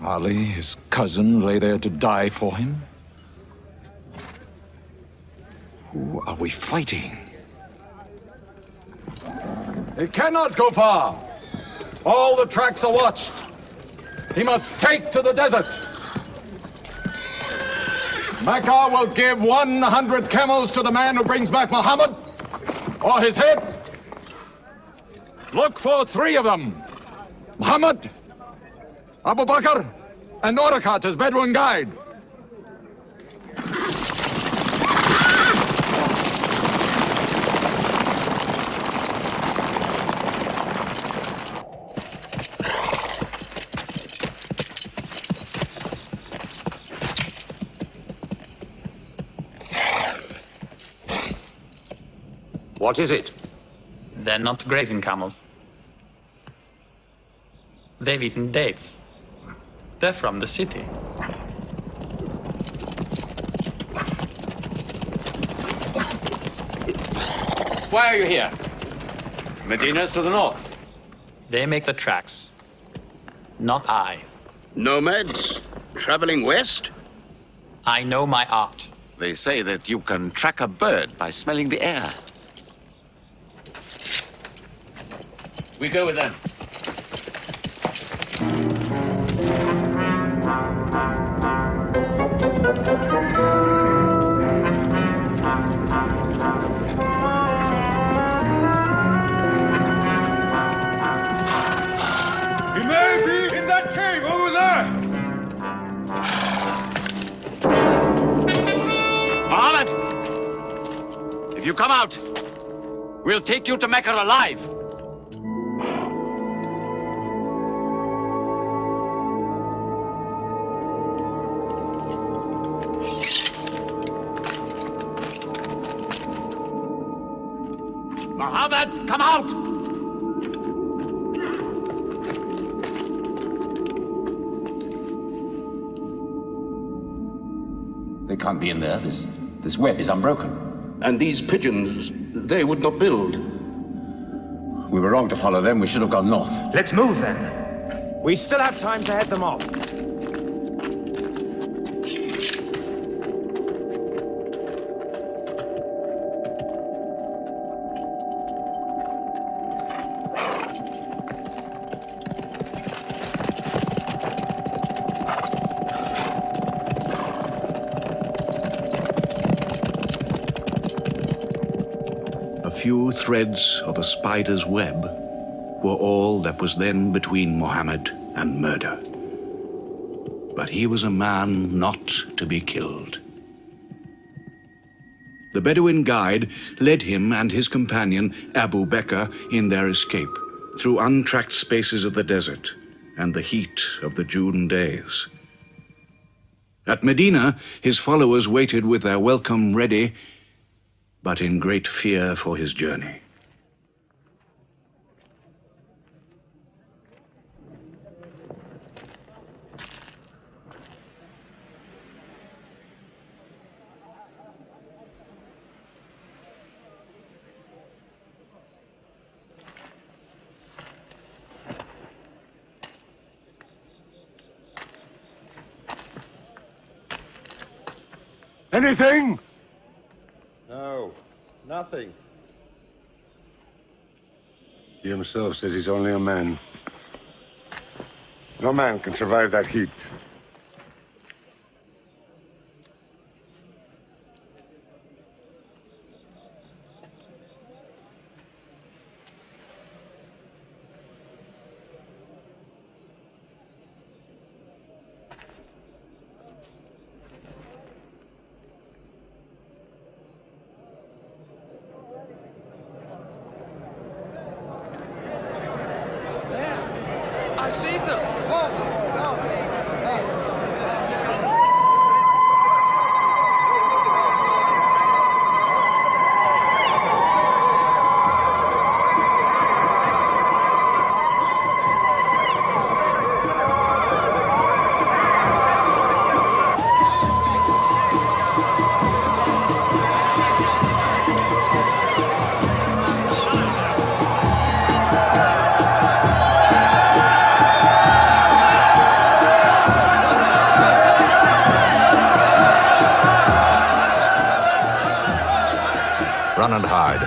Ali, his cousin, lay there to die for him? Who are we fighting? He cannot go far. All the tracks are watched. He must take to the desert. Mecca will give 100 camels to the man who brings back Muhammad, or his head. Look for 3 of them. Muhammad, Abu Bakr, and Orakat as Bedouin guide. What is it? They're not grazing camels. They've eaten dates. They're from the city. Why are you here? Medina's to the north. They make the tracks, not I. Nomads traveling west? I know my art. They say that you can track a bird by smelling the air. We go with them. He may be in that cave over there! Muhammad! If you come out, we'll take you to Mecca alive. Muhammad, come out! They can't be in there. This web is unbroken. And these pigeons, they would not build. We were wrong to follow them. We should have gone north. Let's move then. We still have time to head them off. few threads of a spider's web were all that was then between Mohammed and murder. But he was a man not to be killed. The Bedouin guide led him and his companion, Abu Bakr, in their escape through untracked spaces of the desert and the heat of the June days. At Medina, his followers waited with their welcome ready, but in great fear for his journey. Anything? No, nothing. He himself says he's only a man. No man can survive that heat. I see them! Run and hide.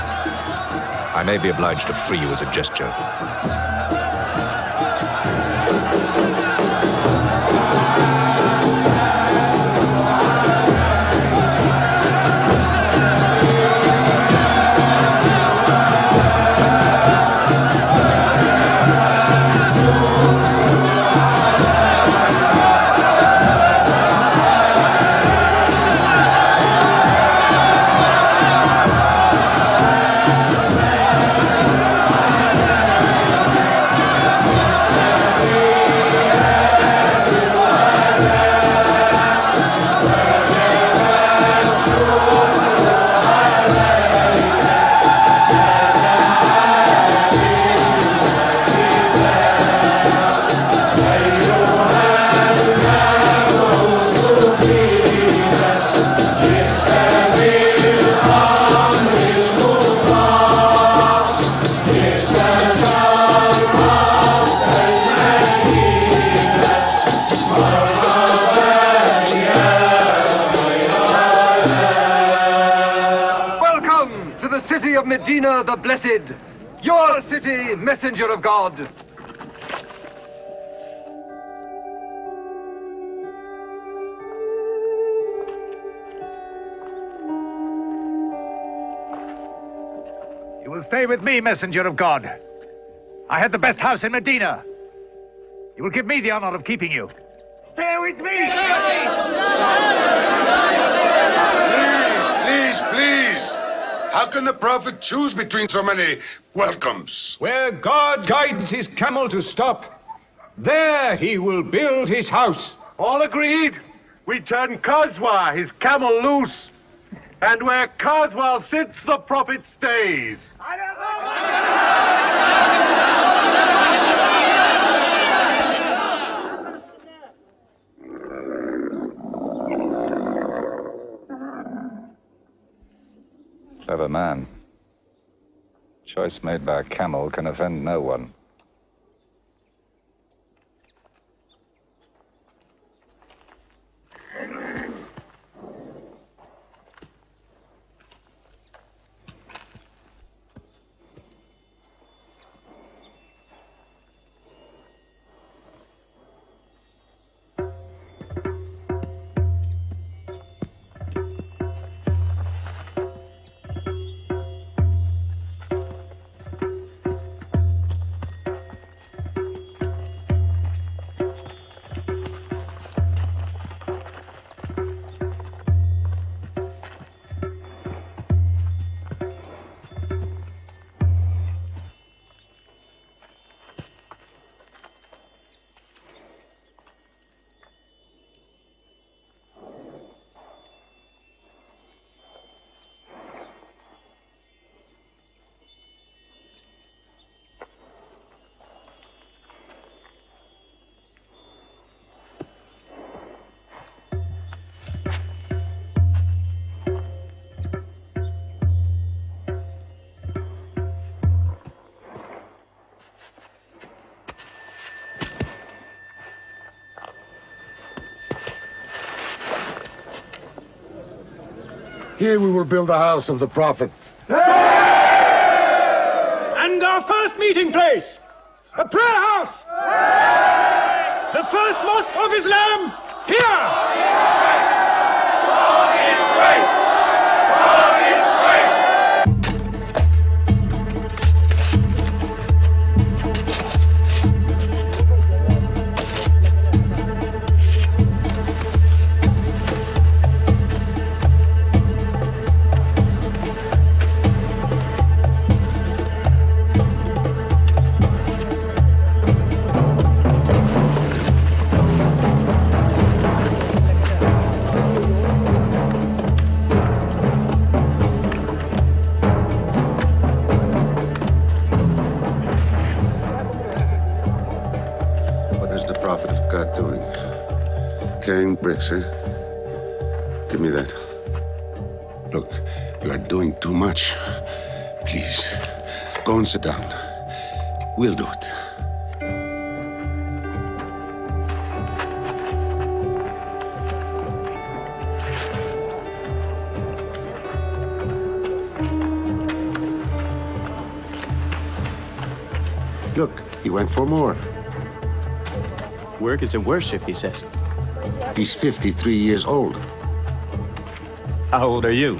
I may be obliged to free you as a gesture. Medina the Blessed, your city, messenger of God. You will stay with me, messenger of God. I had the best house in Medina. You will give me the honor of keeping you. Stay with me! Please! How can the Prophet choose between so many welcomes? Where God guides his camel to stop, there he will build his house. All agreed? We turn Khazwa, his camel, loose. And where Khazwa sits, the Prophet stays. Clever man. Choice made by a camel can offend no one. Here we will build the house of the Prophet. And our first meeting place, a prayer house. The first mosque of Islam, here. God is great. God is great. Carrying bricks, eh? Give me that. Look, you are doing too much. Please, go and sit down. We'll do it. Look, he went for more. Work is a worship, he says. He's 53 years old. How old are you?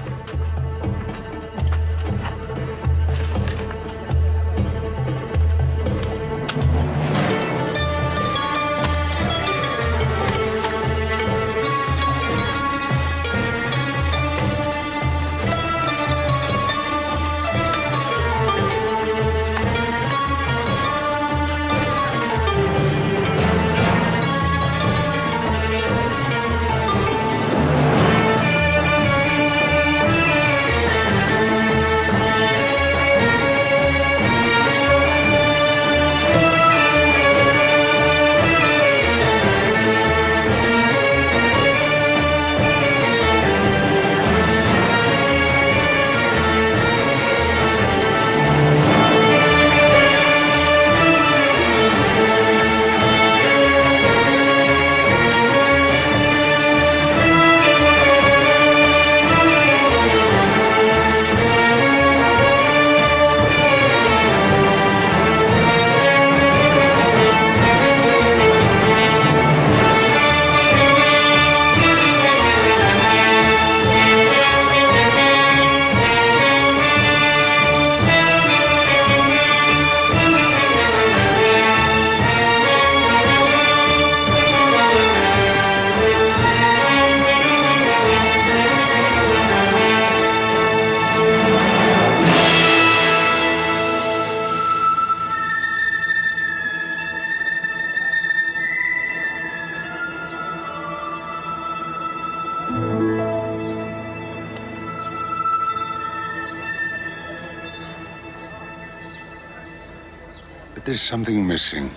There's something missing.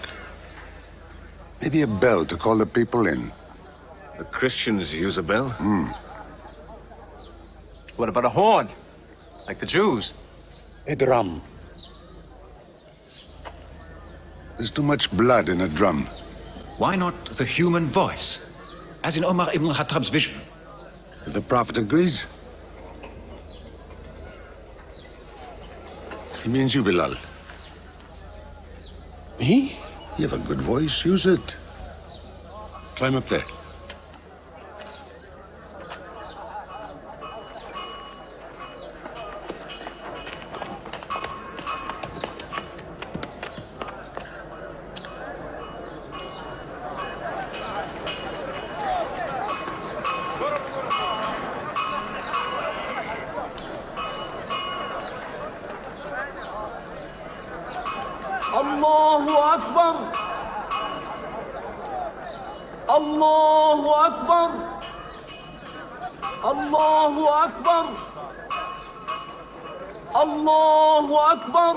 Maybe a bell to call the people in. The Christians use a bell? What about a horn? Like the Jews? A drum. There's too much blood in a drum. Why not the human voice, as in Omar ibn al-Khattab's vision? If the Prophet agrees, he means you, Bilal. Me? You have a good voice. Use it. Climb up there. Allahu Akbar. Allahu Akbar. Allahu Akbar. Allahu Akbar.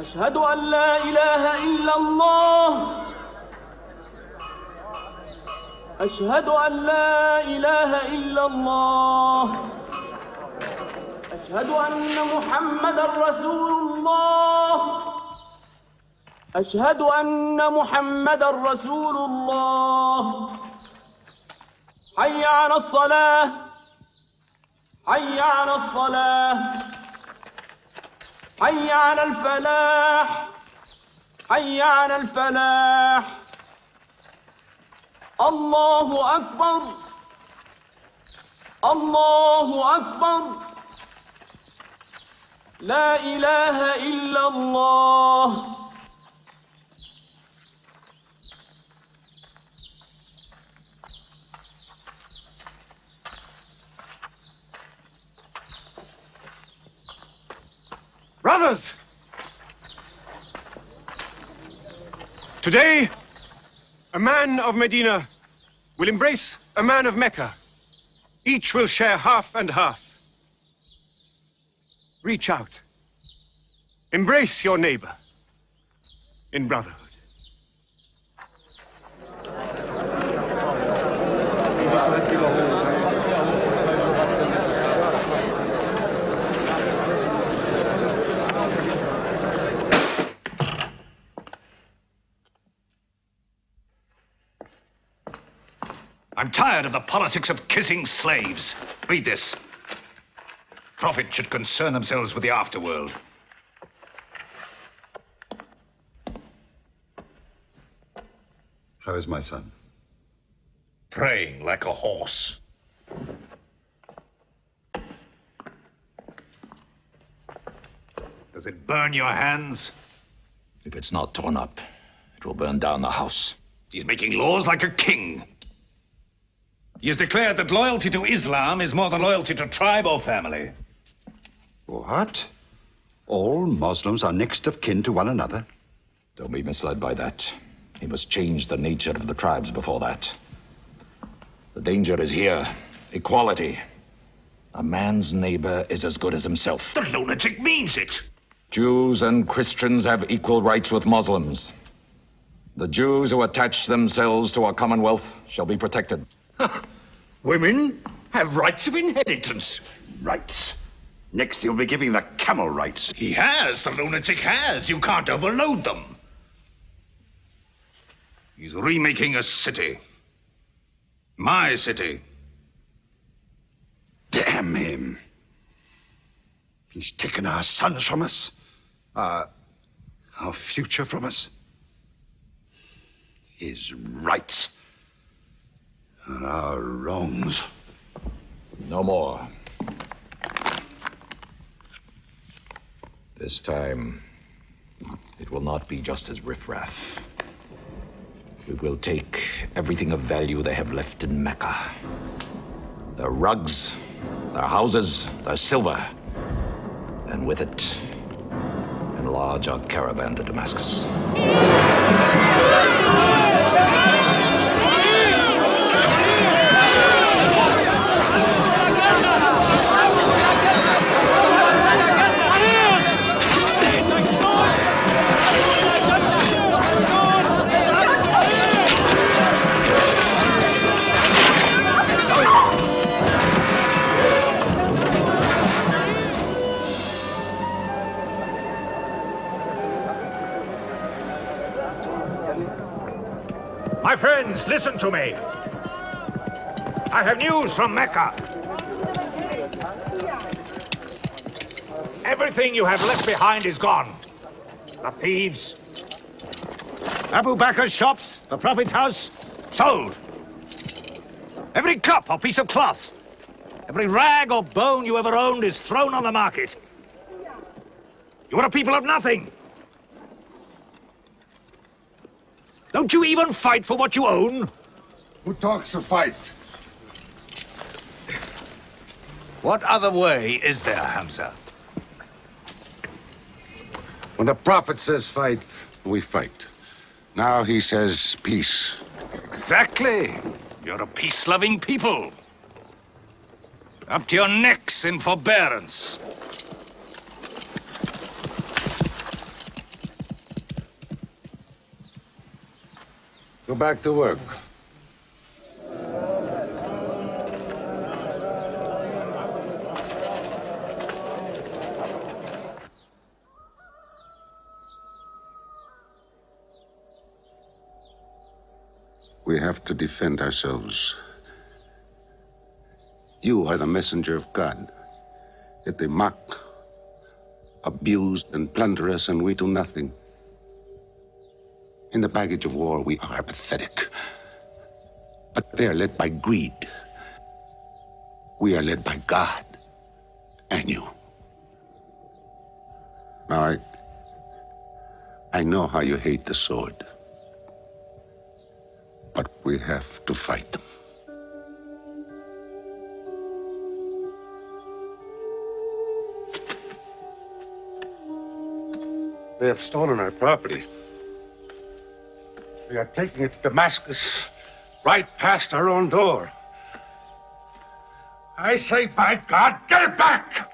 أشهد أن لا إله إلا الله. أشهد أن لا إله إلا الله. أشهد أن محمد رسول الله. أشهد أن محمد رسول الله. حي على الصلاة. حي على الصلاة حي على الفلاح حي على الفلاح الله أكبر الله أكبر لا إله إلا الله. Brothers! Today, a man of Medina will embrace a man of Mecca. Each will share half and half. Reach out. Embrace your neighbor in brotherhood. I'm tired of the politics of kissing slaves. Read this. Prophets should concern themselves with the afterworld. How is my son? Praying like a horse. Does it burn your hands? If it's not torn up, it will burn down the house. He's making laws like a king. He has declared that loyalty to Islam is more than loyalty to tribe or family. What? All Muslims are next of kin to one another? Don't be misled by that. He must change the nature of the tribes before that. The danger is here. Equality. A man's neighbor is as good as himself. The lunatic means it. Jews and Christians have equal rights with Muslims. The Jews who attach themselves to our commonwealth shall be protected. Women have rights of inheritance. Rights? Next he'll be giving the camel rights. He has. The lunatic has. You can't overload them. He's remaking a city. My city. Damn him. He's taken our sons from us. Our future from us. His rights. And our wrongs. No more. This time, it will not be just as riffraff. We will take everything of value they have left in Mecca. Their rugs, their houses, their silver. And with it, enlarge our caravan to Damascus. My friends, listen to me. I have news from Mecca. Everything you have left behind is gone. The thieves. Abu Bakr's shops, the Prophet's house, sold. Every cup or piece of cloth, every rag or bone you ever owned is thrown on the market. You are a people of nothing. Don't you even fight for what you own? Who talks of fight? What other way is there, Hamza? When the Prophet says fight, we fight. Now he says peace. Exactly. You're a peace-loving people. Up to your necks in forbearance. Go back to work. We have to defend ourselves. You are the messenger of God. Yet they mock, abuse, and plunder us, and we do nothing. In the baggage of war, we are pathetic. But they are led by greed. We are led by God and you. Now, I know how you hate the sword. But we have to fight them. They have stolen our property. We are taking it to Damascus, right past our own door. I say, by God, get it back!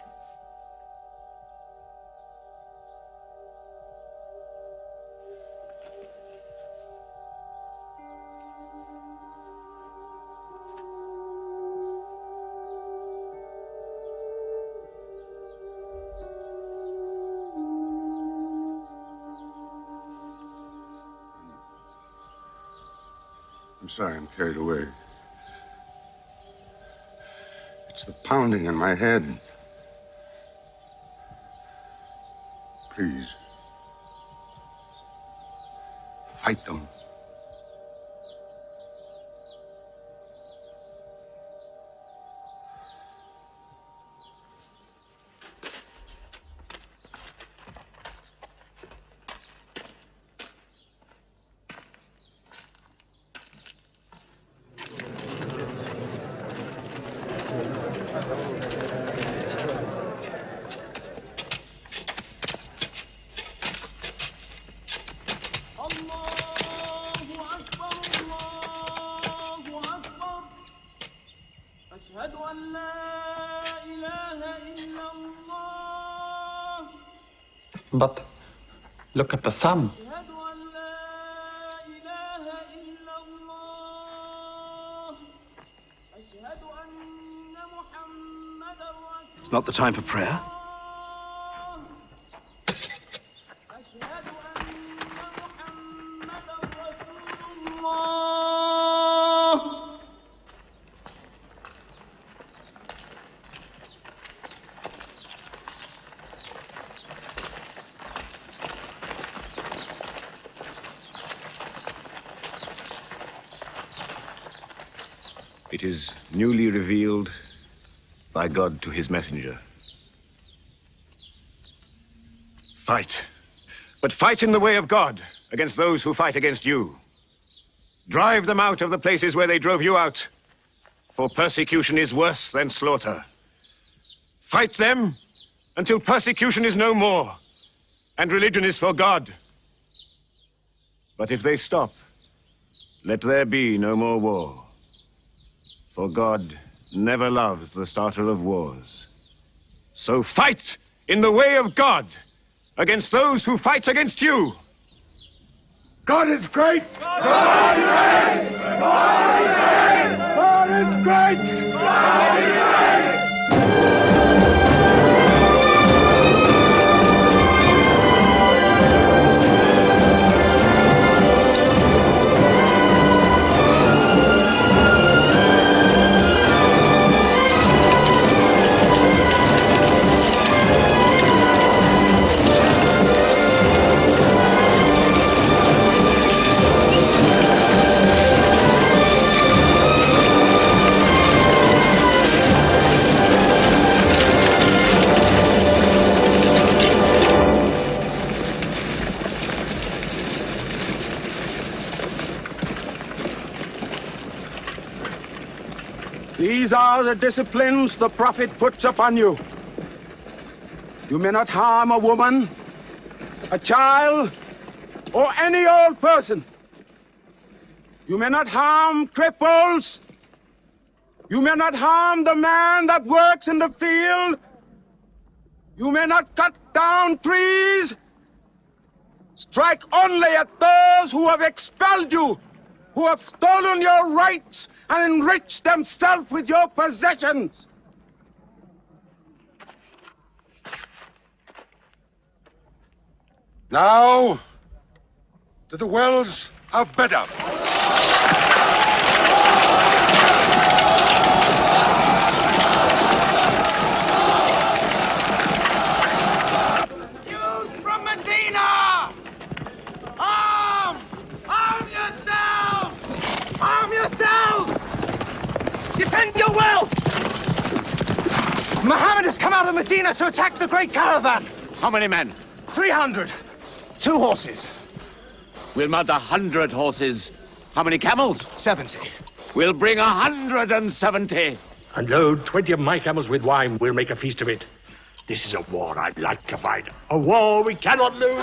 I'm sorry, I'm carried away. It's the pounding in my head. Please. Fight them. But look at the sun. It's not the time for prayer. It is newly revealed by God to his messenger. Fight, but fight in the way of God against those who fight against you. Drive them out of the places where they drove you out, for persecution is worse than slaughter. Fight them until persecution is no more, and religion is for God. But if they stop, let there be no more war. For God never loves the starter of wars. So fight in the way of God against those who fight against you. God is great! God is great! God is great! God is great! God is great! These are the disciplines the prophet puts upon you. You may not harm a woman, a child, or any old person. You may not harm cripples. You may not harm the man that works in the field. You may not cut down trees. Strike only at those who have expelled you, who have stolen your rights and enriched themselves with your possessions. Now, to the wells of Bedab. out of Medina to attack the great caravan. How many men? 300. 2 horses. We'll mount 100 horses. How many camels? 70. We'll bring 170. And load 20 of my camels with wine. We'll make a feast of it. This is a war I'd like to fight. A war we cannot lose.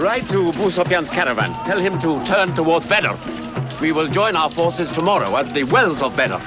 Ride to Abu Sufyan's caravan. Tell him to turn towards Badr. We will join our forces tomorrow at the wells of Badr.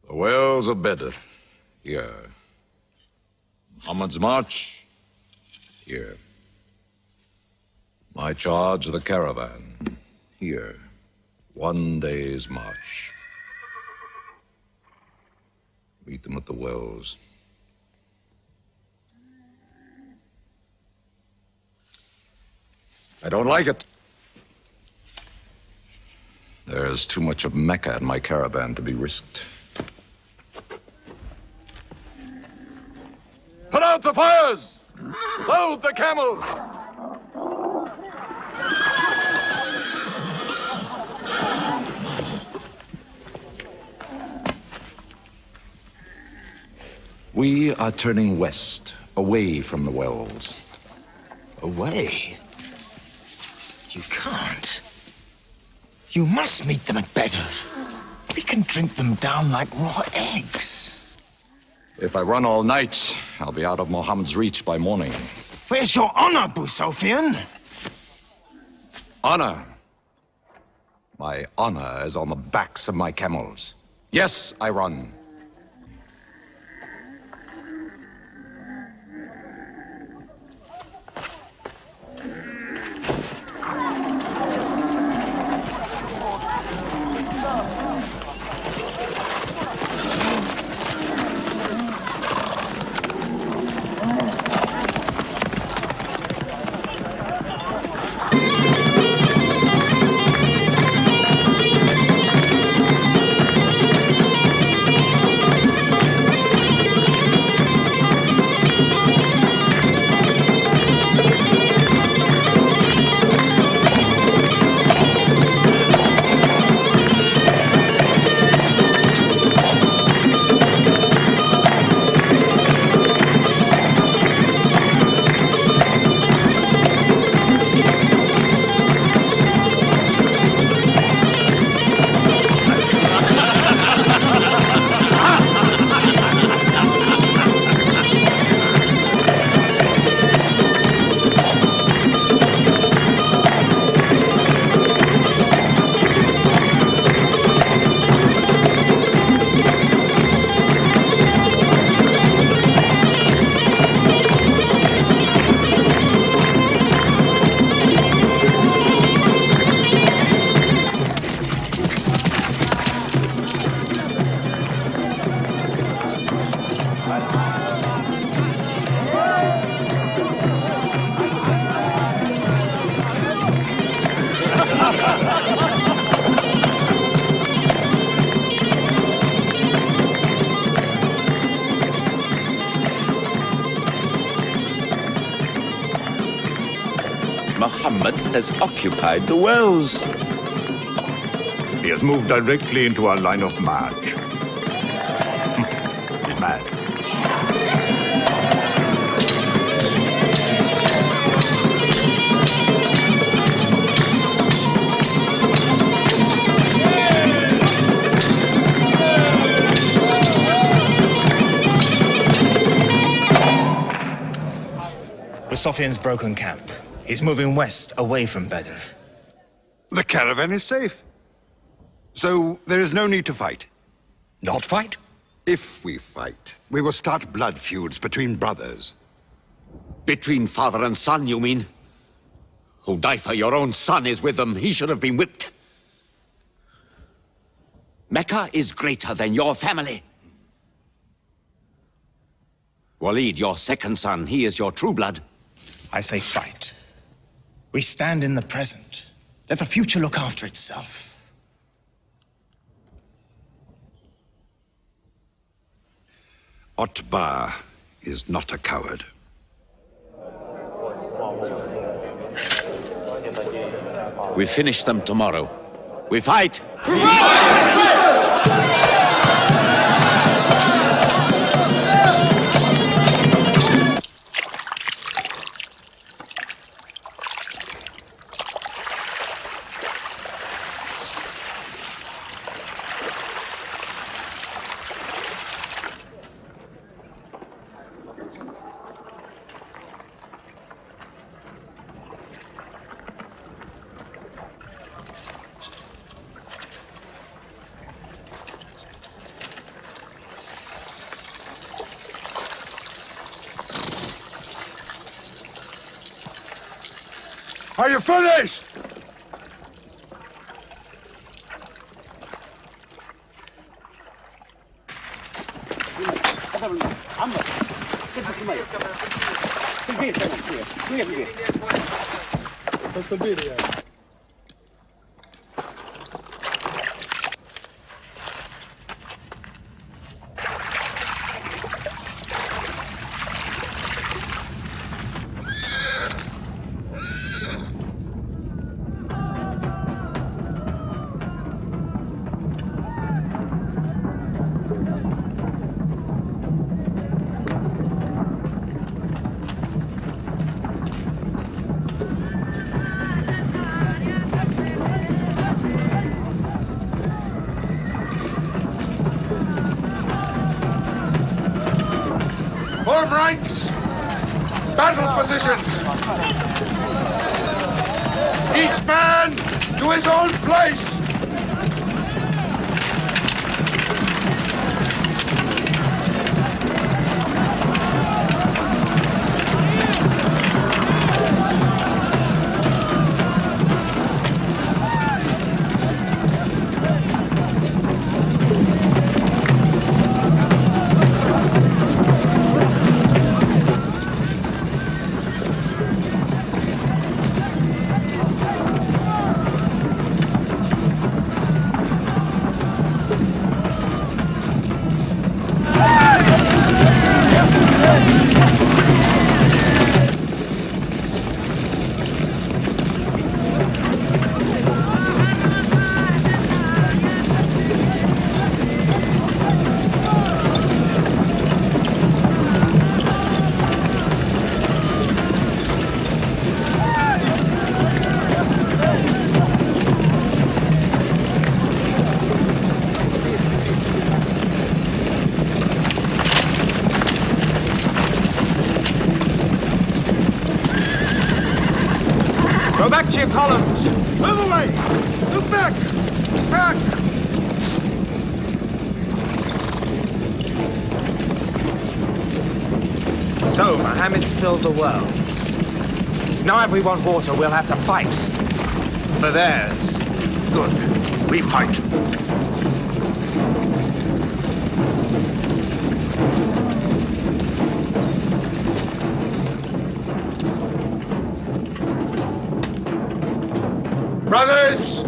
Wells of Badr, here. Muhammad's march, here. My charge of the caravan, here. 1 day's march. Meet them at the wells. I don't like it. There's too much of Mecca in my caravan to be risked. Put out the fires! Load the camels! We are turning west, away from the wells. Away? You can't. You must meet them at Badr. We can drink them down like raw eggs. If I run all night, I'll be out of Muhammad's reach by morning. Where's your honor, Abu Sufyan? Honor? My honor is on the backs of my camels. Yes, I run. Muhammad has occupied the wells. He has moved directly into our line of march. He's mad. Sophian's broken camp. He's moving west, away from Badr. The caravan is safe. So there is no need to fight. Not fight? If we fight, we will start blood feuds between brothers. Between father and son, you mean? Hudayfa, your own son, is with them. He should have been whipped. Mecca is greater than your family. Walid, your second son, he is your true blood. I say fight. We stand in the present. Let the future look after itself. Otbah is not a coward. We finish them tomorrow. We fight! Are you finished? Form ranks! Battle positions! Each man to his own place! Go back to your columns! Move away! Look back! Back! So, Mohammed's filled the world. Now if we want water, we'll have to fight. For theirs. Good. We fight. Brothers,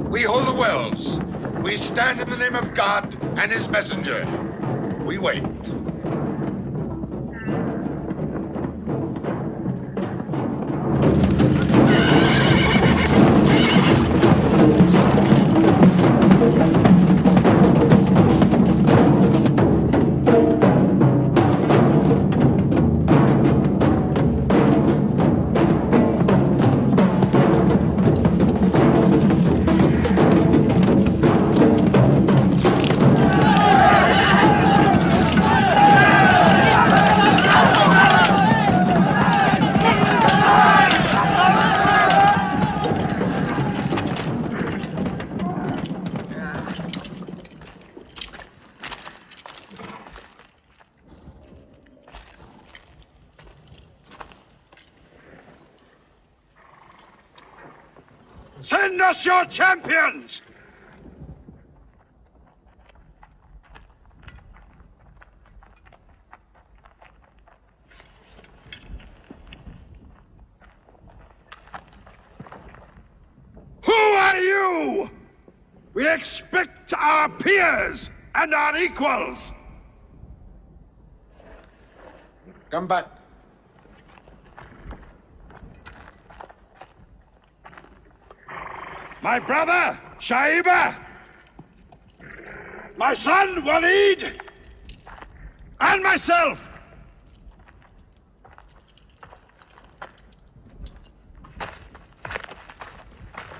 we hold the wells. We stand in the name of God and his messenger. We wait. Send us your champions! Who are you? We expect our peers and our equals. Come back. My brother, Shaiba. My son, Walid. And myself.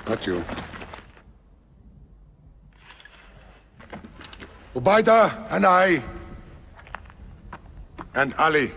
Not you. Ubaida and I, and Ali.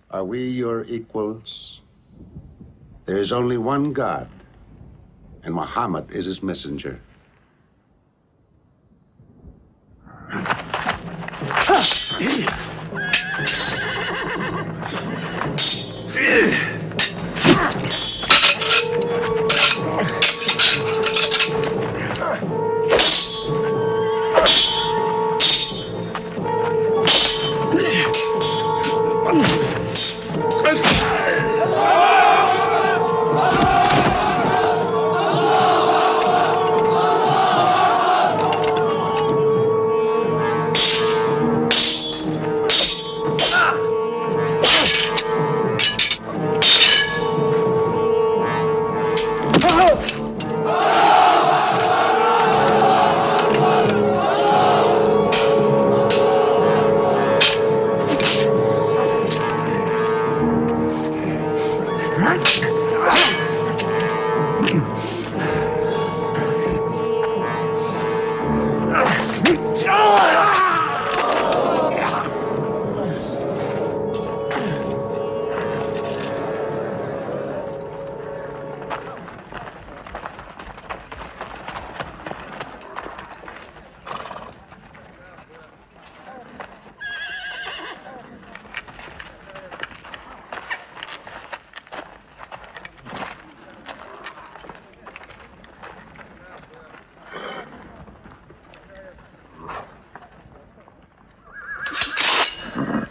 Are we your equals? There is only one God, and Muhammad is his messenger.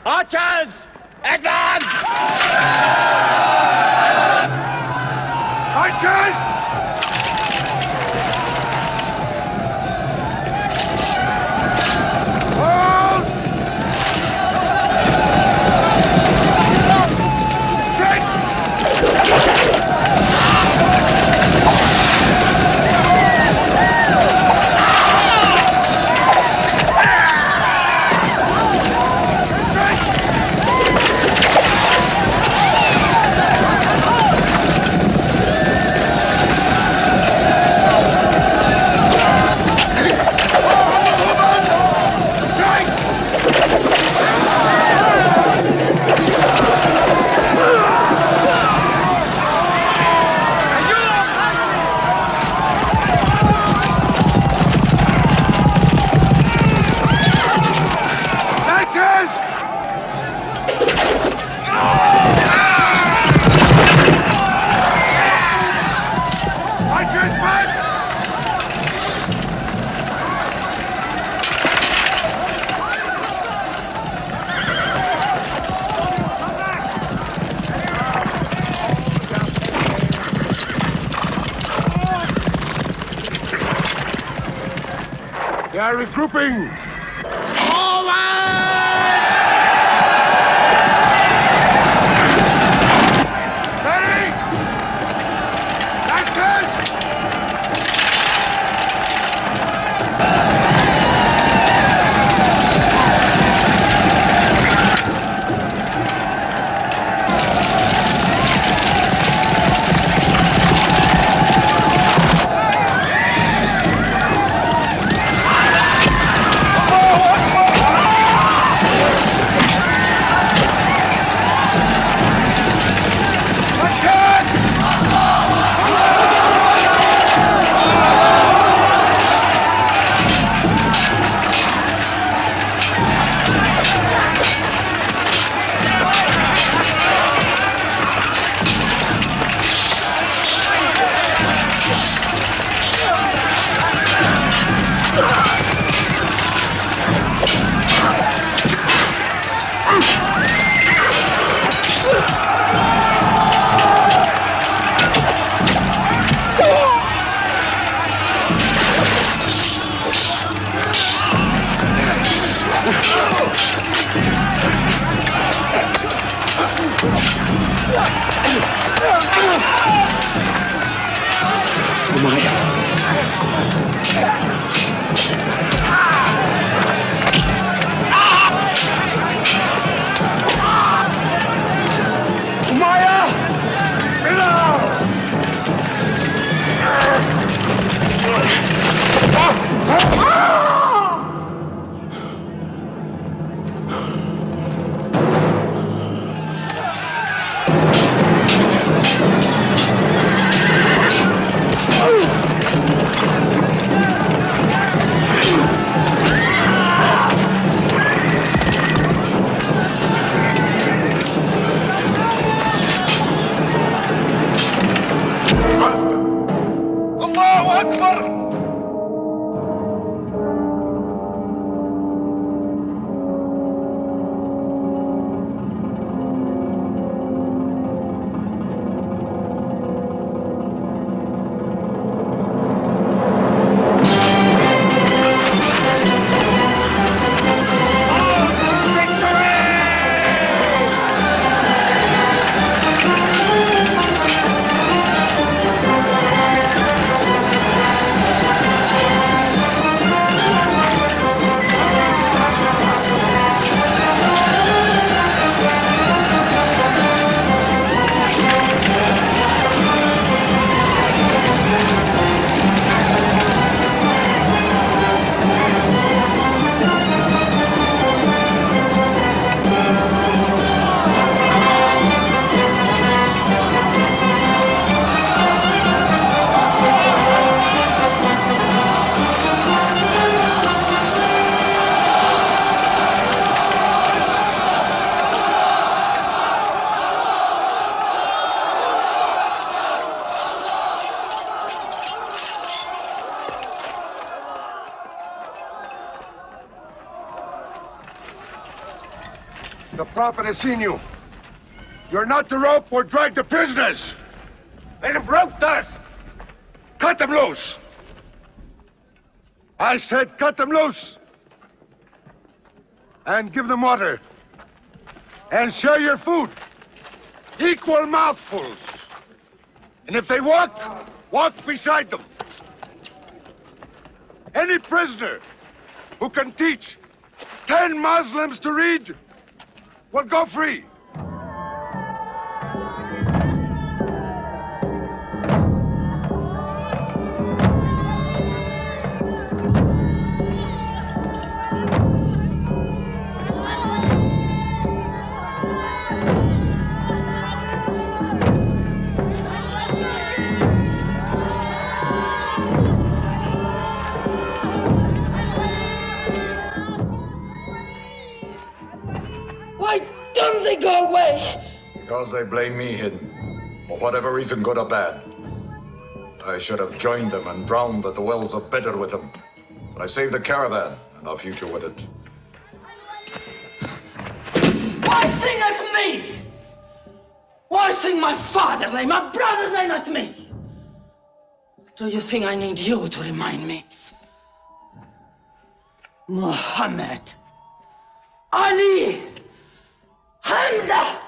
Archers! Advance! Archers! They are regrouping! Steady! That's it! The Prophet has seen you. You're not to rope or drag the prisoners. They have roped us. Cut them loose. I said cut them loose. And give them water. And share your food. Equal mouthfuls. And if they walk, walk beside them. Any prisoner who can teach 10 Muslims to read will go free. Why don't they go away? Because they blame me, Hidden. For whatever reason, good or bad. I should have joined them and drowned at the wells of Bedr with them. But I saved the caravan and our future with it. Why sing at me? Why sing my father's name, my brother's name at me? Do you think I need you to remind me? Muhammad, Ali, Hamza.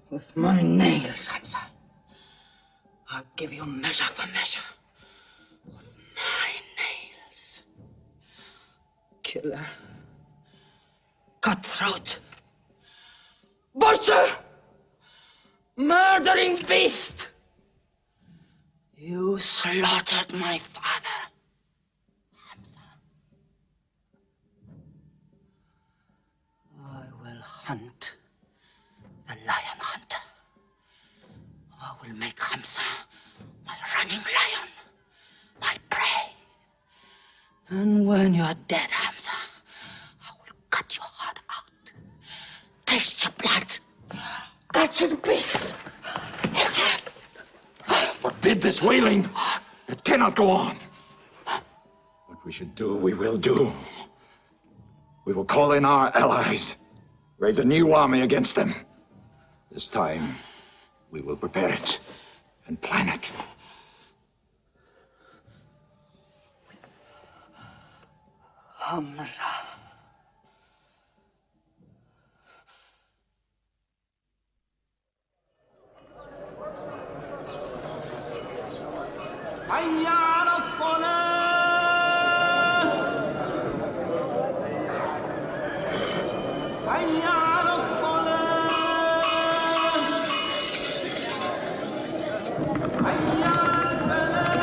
With my nails, Hamza, I'll give you measure for measure. With my nails. Killer. Cutthroat. Butcher. Murdering beast. You slaughtered my father, Hamza. I will hunt the lion hunter. I will make Hamza my running lion, my prey. And when you're dead, Hamza, I will cut your heart out, taste your blood, cut you to pieces, eat it. Forbid this wailing. It cannot go on. What we should do, we will do. We will call in our allies, raise a new army against them. This time, we will prepare it and plan it. Hamza. حي على الصلاة. حي على الصلاة. حي على الفلاح.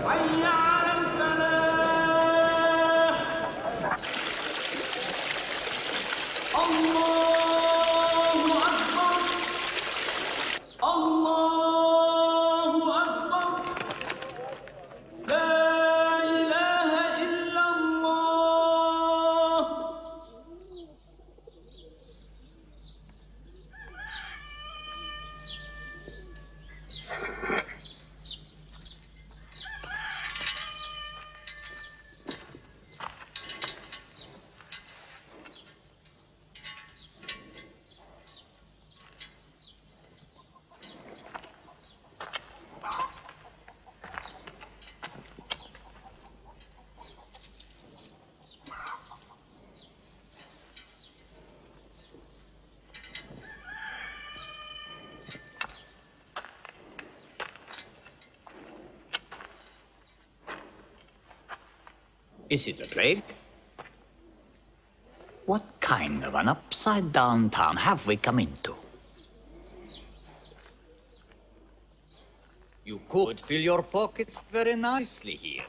حي على الفلاح. الله أكبر. الله أكبر. لا إله إلا الله. Is it a plague? What kind of an upside-down town have we come into? You could fill your pockets very nicely here.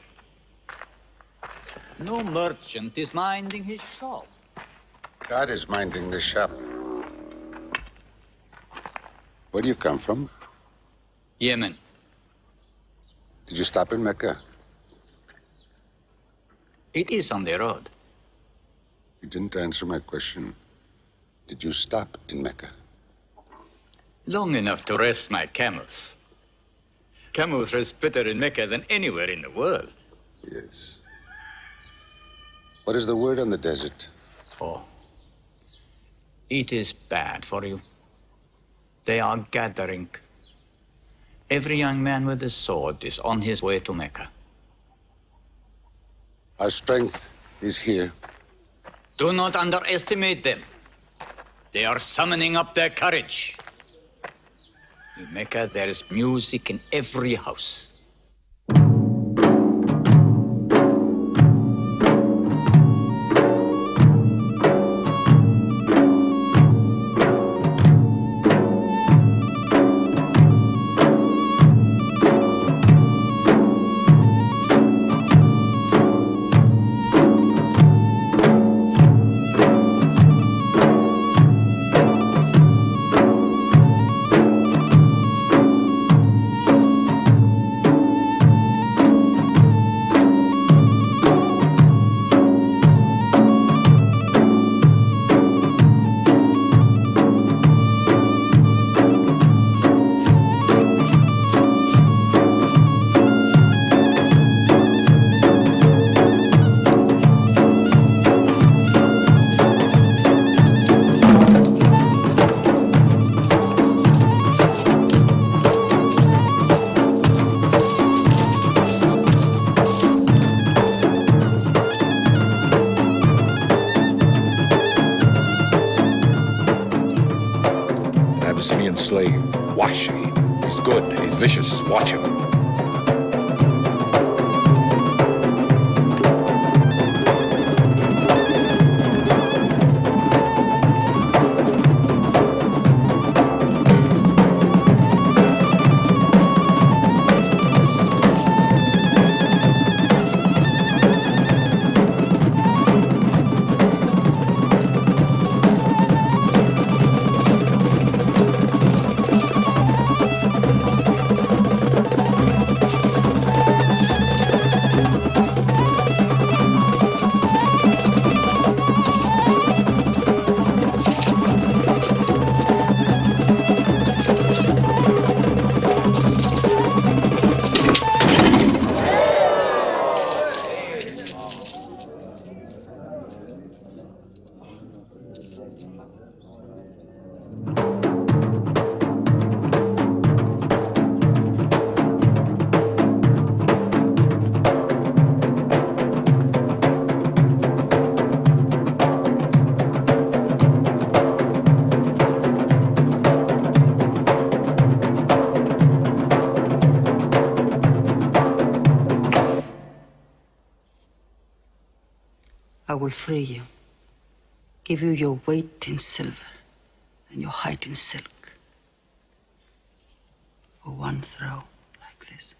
No merchant is minding his shop. God is minding the shop. Where do you come from? Yemen. Did you stop in Mecca? It is on the road. You didn't answer my question. Did you stop in Mecca? Long enough to rest my camels. Camels rest better in Mecca than anywhere in the world. Yes. What is the word on the desert? Oh, it is bad for you. They are gathering. Every young man with a sword is on his way to Mecca. Our strength is here. Do not underestimate them. They are summoning up their courage. In Mecca, there is music in every house. Abyssinian slave. Washi. He's good, he's vicious. Watch him. I will free you, give you your weight in silver and your height in silk for one throw like this.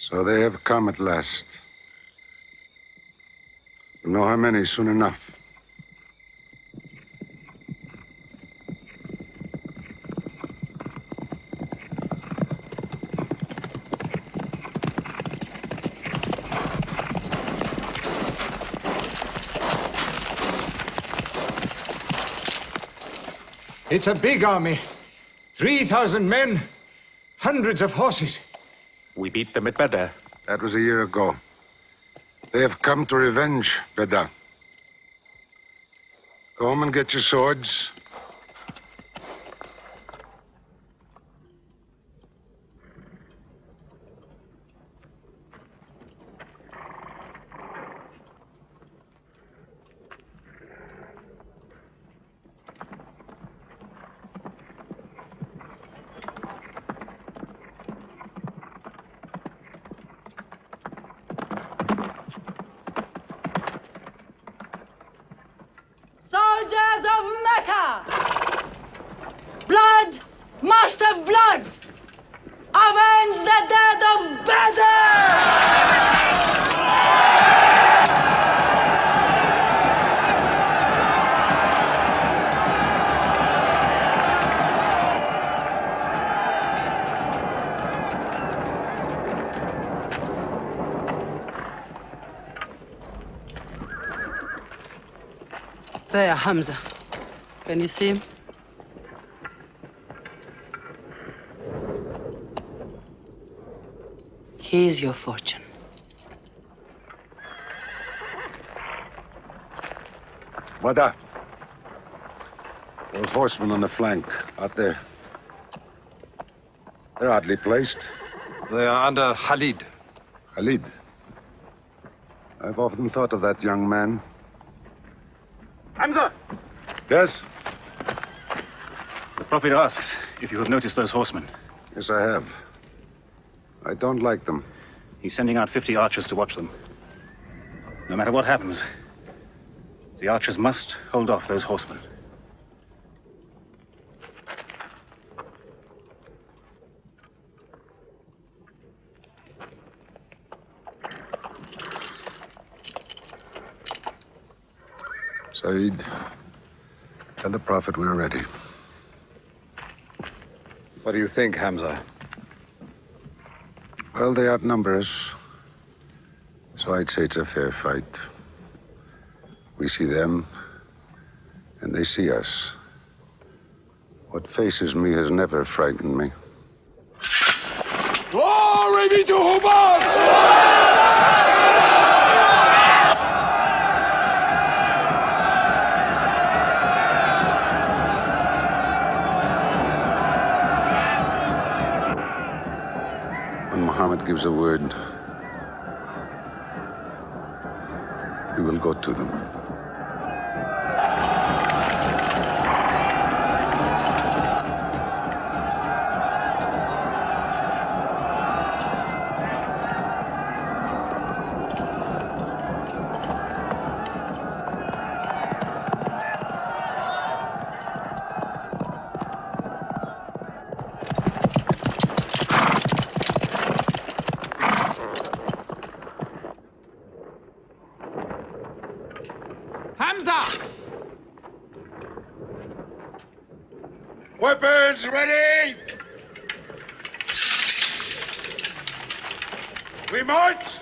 So they have come at last. We'll know how many soon enough. It's a big army. 3,000 men, hundreds of horses. We beat them at Badr. That was a year ago. They have come to revenge Badr. Go home and get your swords. Soldiers of Mecca! Blood must have blood! Avenge the dead of Badr! There, Hamza. Can you see him? Here's your fortune. Wada. Those horsemen on the flank, out there. They're oddly placed. They are under Khalid. Khalid? I've often thought of that young man. Hamza! Yes? The Prophet asks if you have noticed those horsemen. Yes, I have. I don't like them. He's sending out 50 archers to watch them. No matter what happens, the archers must hold off those horsemen. Saeed, tell the Prophet we're ready. What do you think, Hamza? Well, they outnumber us, so I'd say it's a fair fight. We see them, and they see us. What faces me has never frightened me. Glory be to Hubbard! gives a word, we will go to them. Weapons ready! We march!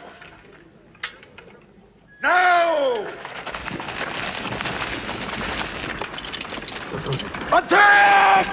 Now! Attack!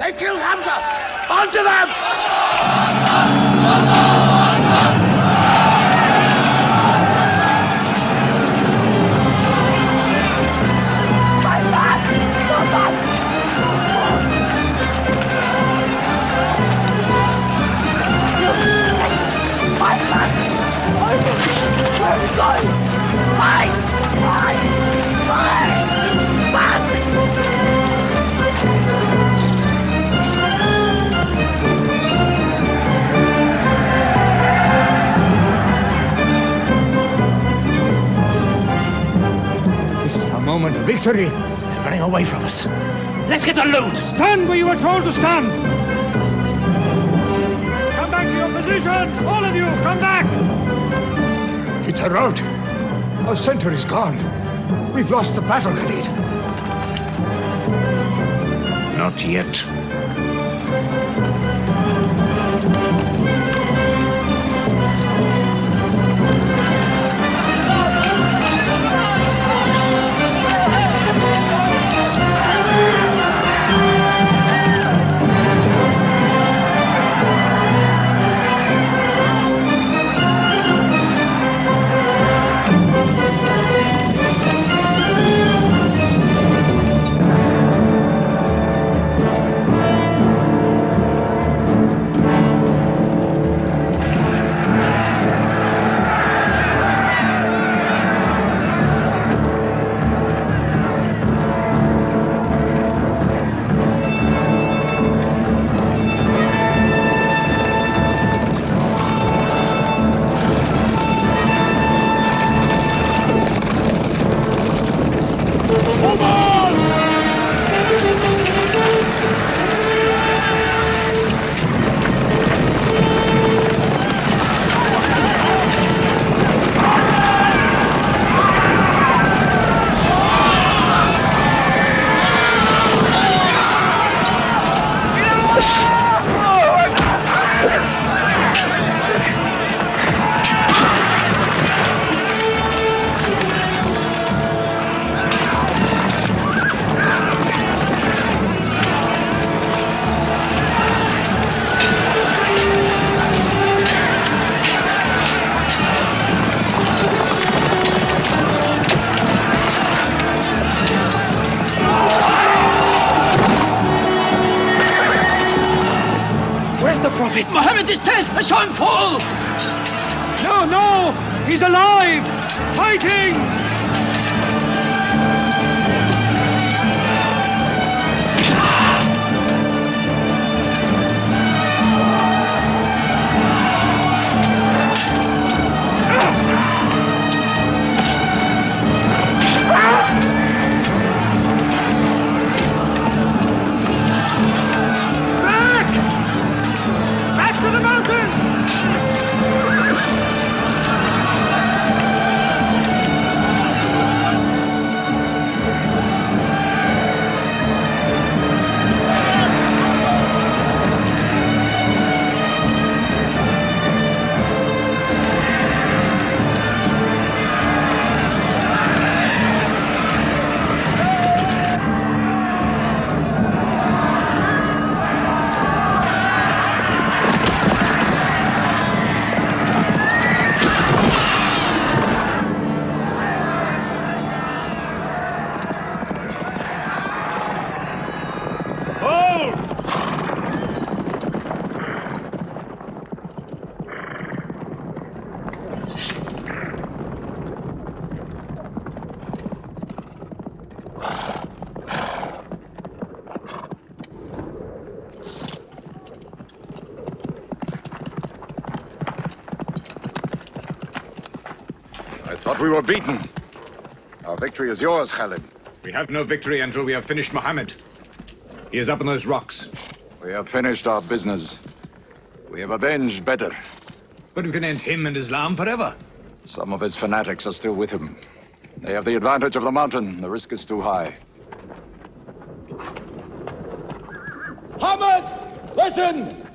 They've killed Hamza! Onto them! This is our moment of victory. They're running away from us. Let's get the loot! Stand where you were told to stand! Come back to your position! All of you, come back! It's a rout. Our center is gone. We've lost the battle, Khalid. Not yet. dead! I saw him fall! No, no! He's alive! Fighting! Back to the mountain! I thought we were beaten. Our victory is yours, Khalid. We have no victory until we have finished Muhammad. He is up on those rocks. We have finished our business. We have avenged Badr. But we can end him and Islam forever. Some of his fanatics are still with him. They have the advantage of the mountain. The risk is too high. Muhammad, listen!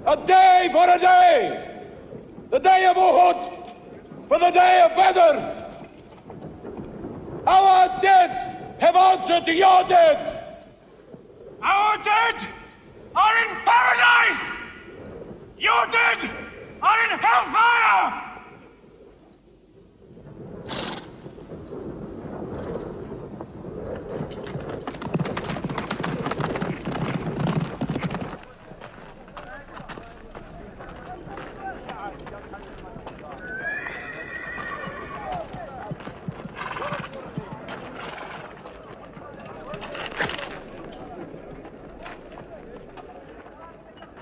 A day for a day! The day of Uhud for the day of Badr! Our dead have answered to your dead! Our dead are in paradise! Your dead are in hellfire!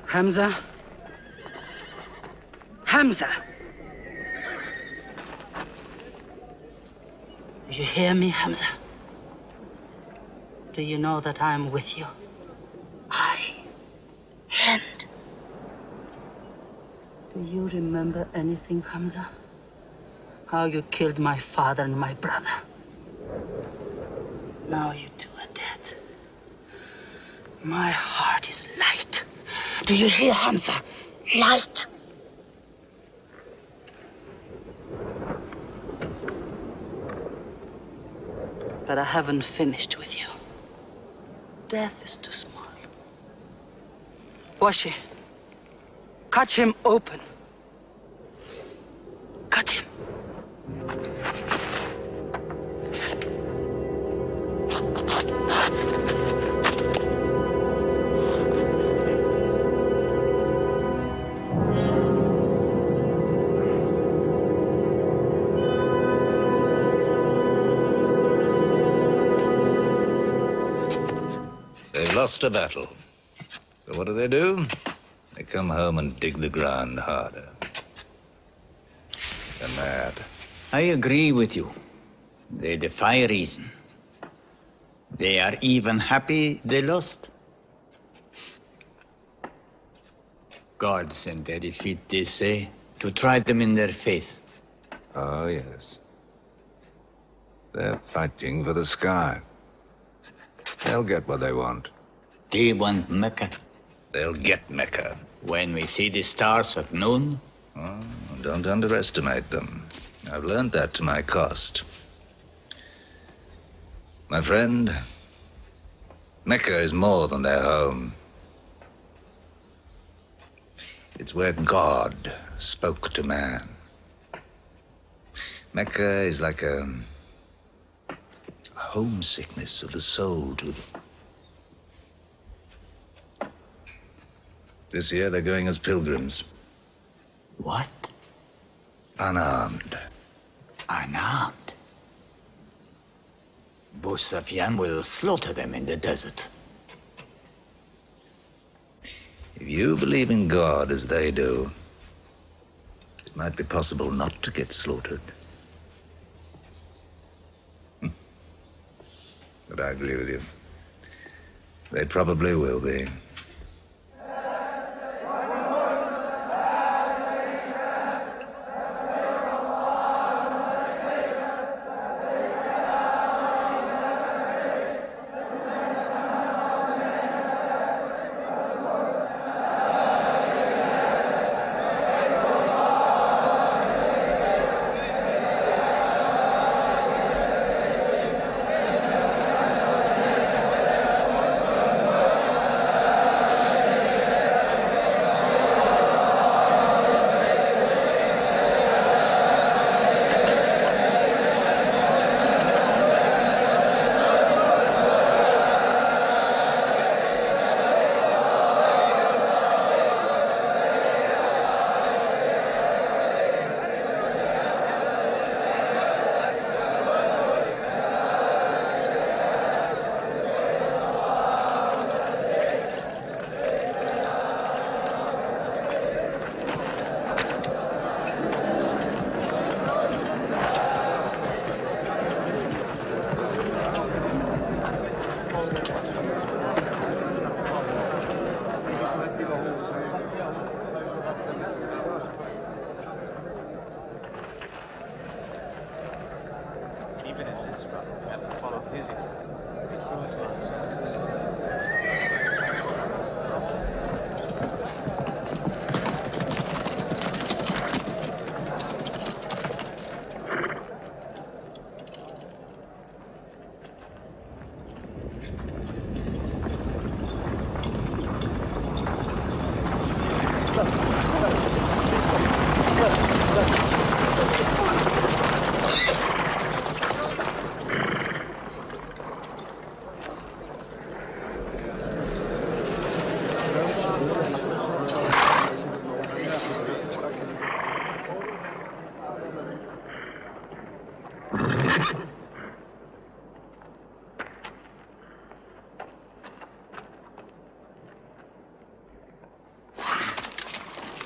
Hamza? Hamza! Do you hear me, Hamza? Do you know that I am with you? And do you remember anything, Hamza? How you killed my father and my brother? Now you two are dead. My heart is light. Do you hear, Hamza? Light. But I haven't finished with you. Death is too small. Washi, cut him open. Cut him. They've lost a battle. So what do? They come home and dig the ground harder. They're mad. I agree with you. They defy reason. They are even happy they lost. God sent their defeat, they say, to try them in their faith. Oh, yes. They're fighting for the sky. They'll get what they want. They want Mecca. They'll get Mecca. When we see the stars at noon? Oh, don't underestimate them. I've learned that to my cost. My friend, Mecca is more than their home. It's where God spoke to man. Mecca is like a homesickness of the soul to them. This year they're going as pilgrims. What? Unarmed. Unarmed? Abu Sufyan will slaughter them in the desert. If you believe in God as they do, it might be possible not to get slaughtered. But I agree with you. They probably will be.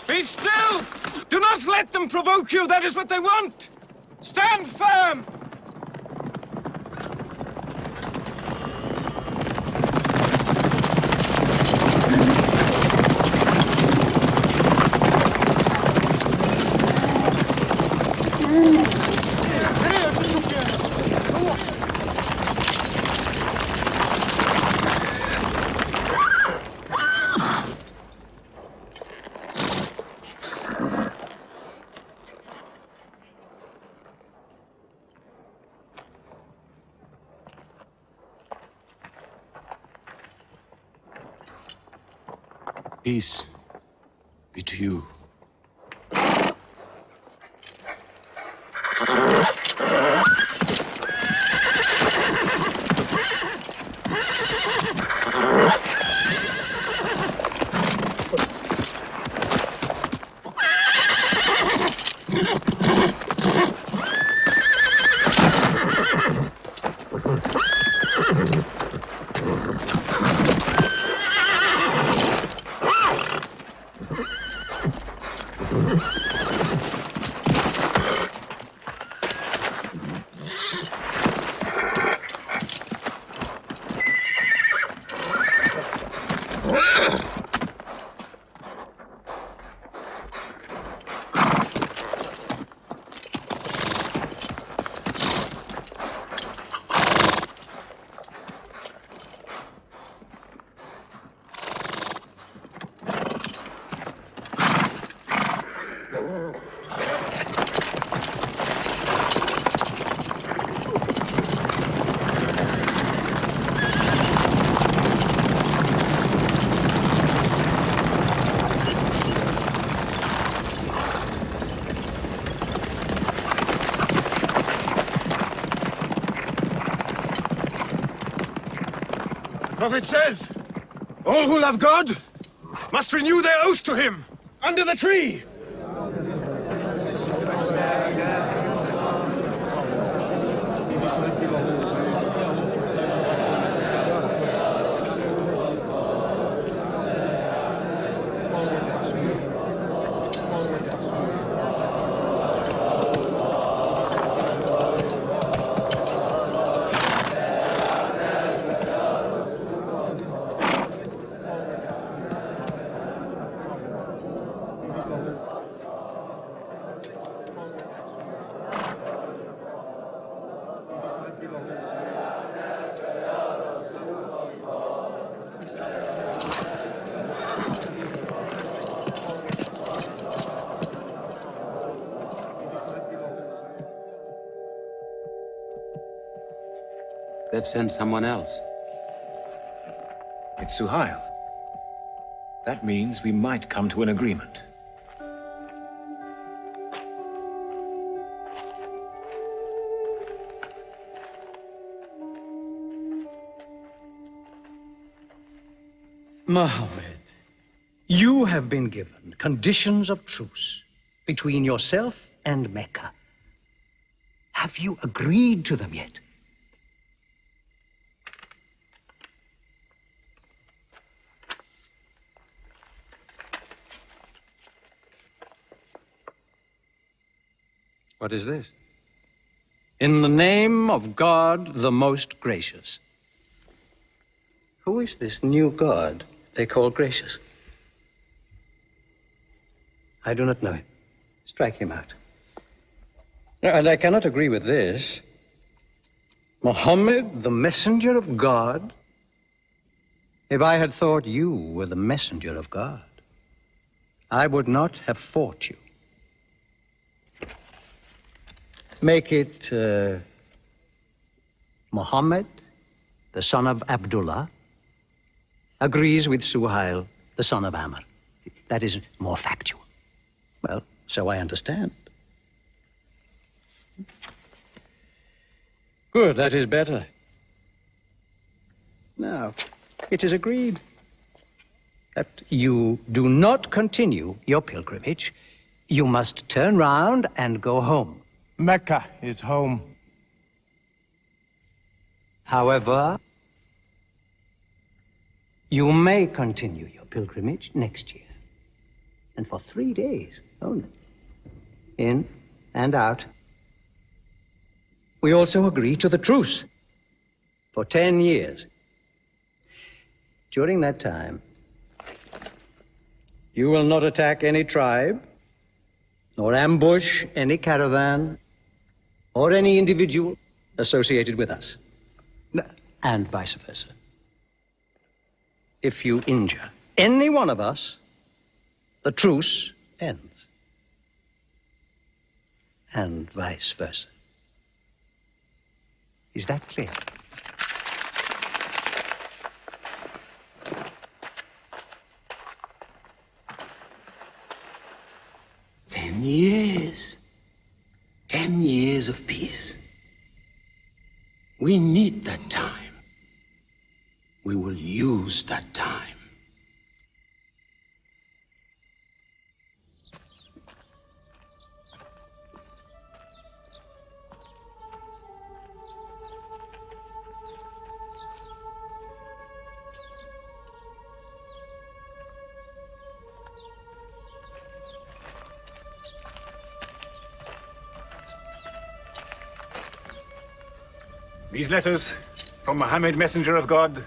Be still! Do not let them provoke you. That is what they want. Stand firm! Peace be to you. The prophet says, all who love God must renew their oath to him under the tree. They've sent someone else. It's Suhail. That means we might come to an agreement. Mohammed, you have been given conditions of truce between yourself and Mecca. Have you agreed to them yet? What is this? In the name of God, the most gracious. Who is this new God they call gracious? I do not know him. Strike him out. And I cannot agree with this. Muhammad, the messenger of God? If I had thought you were the messenger of God, I would not have fought you. Make it Muhammad, the son of Abdullah, agrees with Suhail, the son of Amr. That is more factual. Well, so I understand. Good, that is better. Now, it is agreed that you do not continue your pilgrimage. You must turn round and go home. Mecca is home. However, you may continue your pilgrimage next year. And for 3 days only. In and out. We also agree to the truce for 10 years. During that time, you will not attack any tribe, nor ambush any caravan, or any individual associated with us, and vice versa. If you injure any one of us, the truce ends, and vice versa. Is that clear? "10 years. 10 years of peace. We need that time. We will use that time." These letters from Muhammad, messenger of God,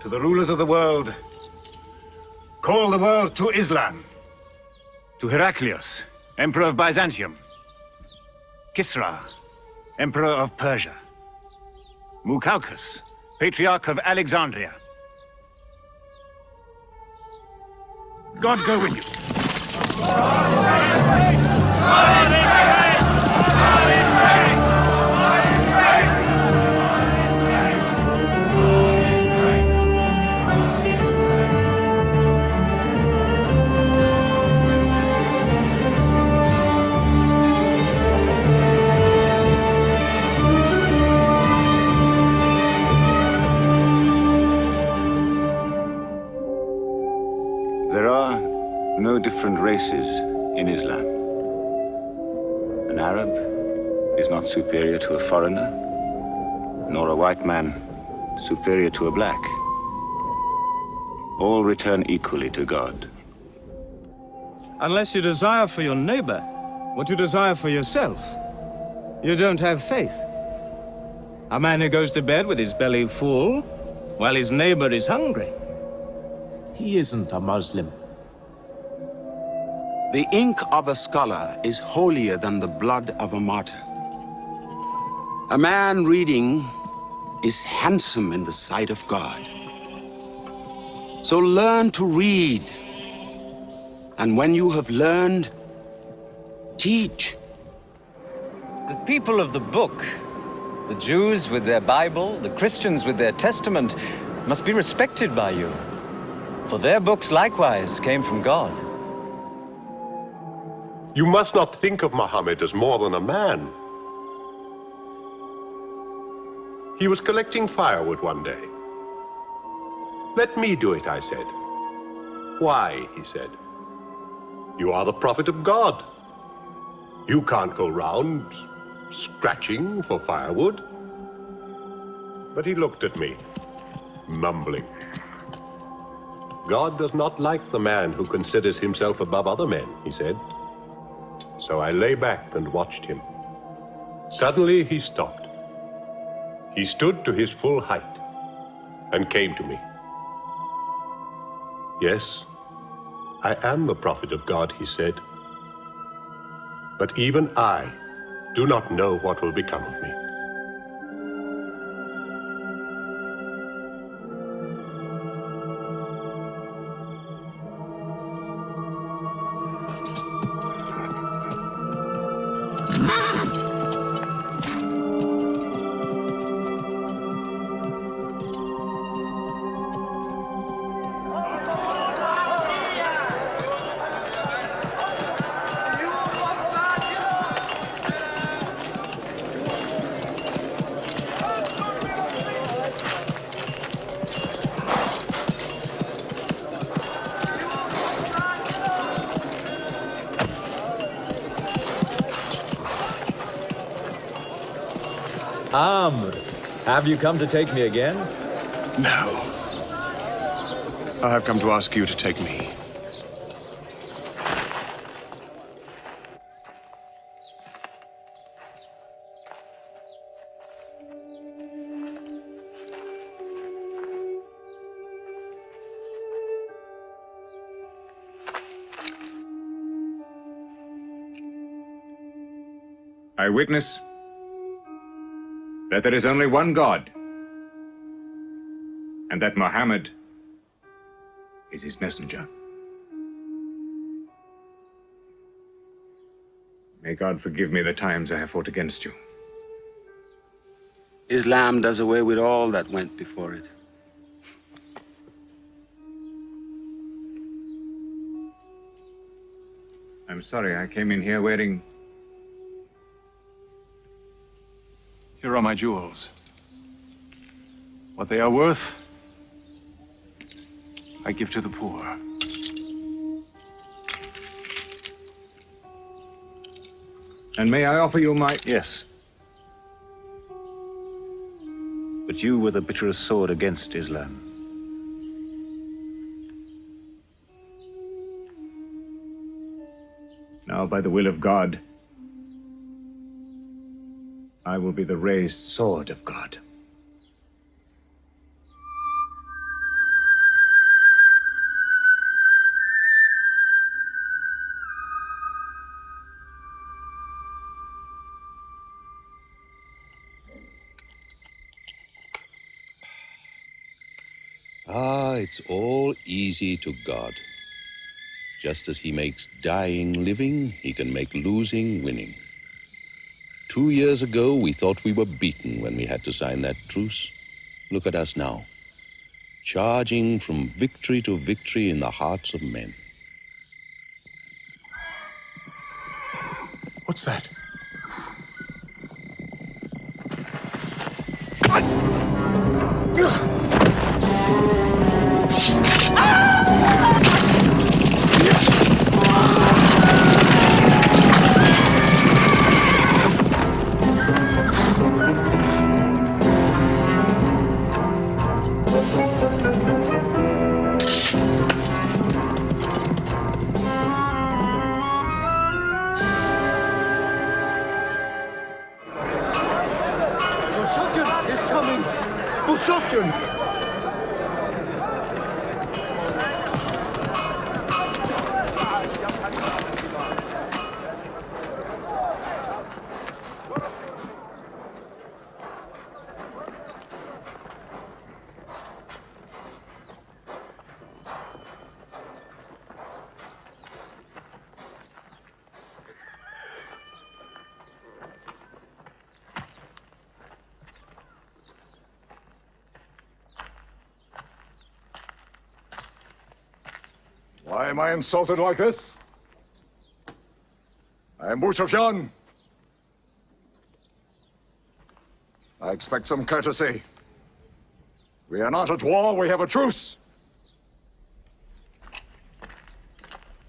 to the rulers of the world. Call the world to Islam. To Heraclius, Emperor of Byzantium. Kisra, Emperor of Persia. Mucaucus, Patriarch of Alexandria. God go with you. There are no different races in Islam. An Arab is not superior to a foreigner, nor a white man superior to a black. All return equally to God. Unless you desire for your neighbor what you desire for yourself, you don't have faith. A man who goes to bed with his belly full while his neighbor is hungry. He isn't a Muslim. The ink of a scholar is holier than the blood of a martyr. A man reading is handsome in the sight of God. So learn to read. And when you have learned, teach. The people of the book, the Jews with their Bible, the Christians with their Testament, must be respected by you. For their books likewise came from God. You must not think of Muhammad as more than a man. He was collecting firewood one day. Let me do it, I said. Why, he said. You are the prophet of God. You can't go round scratching for firewood. But he looked at me, mumbling. God does not like the man who considers himself above other men, he said. So I lay back and watched him. Suddenly he stopped. He stood to his full height and came to me. Yes, I am the prophet of God, he said. But even I do not know what will become of me. Amr, have you come to take me again? No. I have come to ask you to take me. I witness that there is only one God, and that Muhammad is his messenger. May God forgive me the times I have fought against you. Islam does away with all that went before it. I'm sorry, I came in here wearing... Here are my jewels. What they are worth, I give to the poor. And may I offer you my... Yes. But you were the bitterest sword against Islam. Now, by the will of God, I will be the raised sword of God. Ah, it's all easy to God. Just as he makes dying living, he can make losing winning. 2 years ago, we thought we were beaten when we had to sign that truce. Look at us now, charging from victory to victory in the hearts of men. What's that? Why am I insulted like this? I am Sufyan. I expect some courtesy. We are not at war, we have a truce.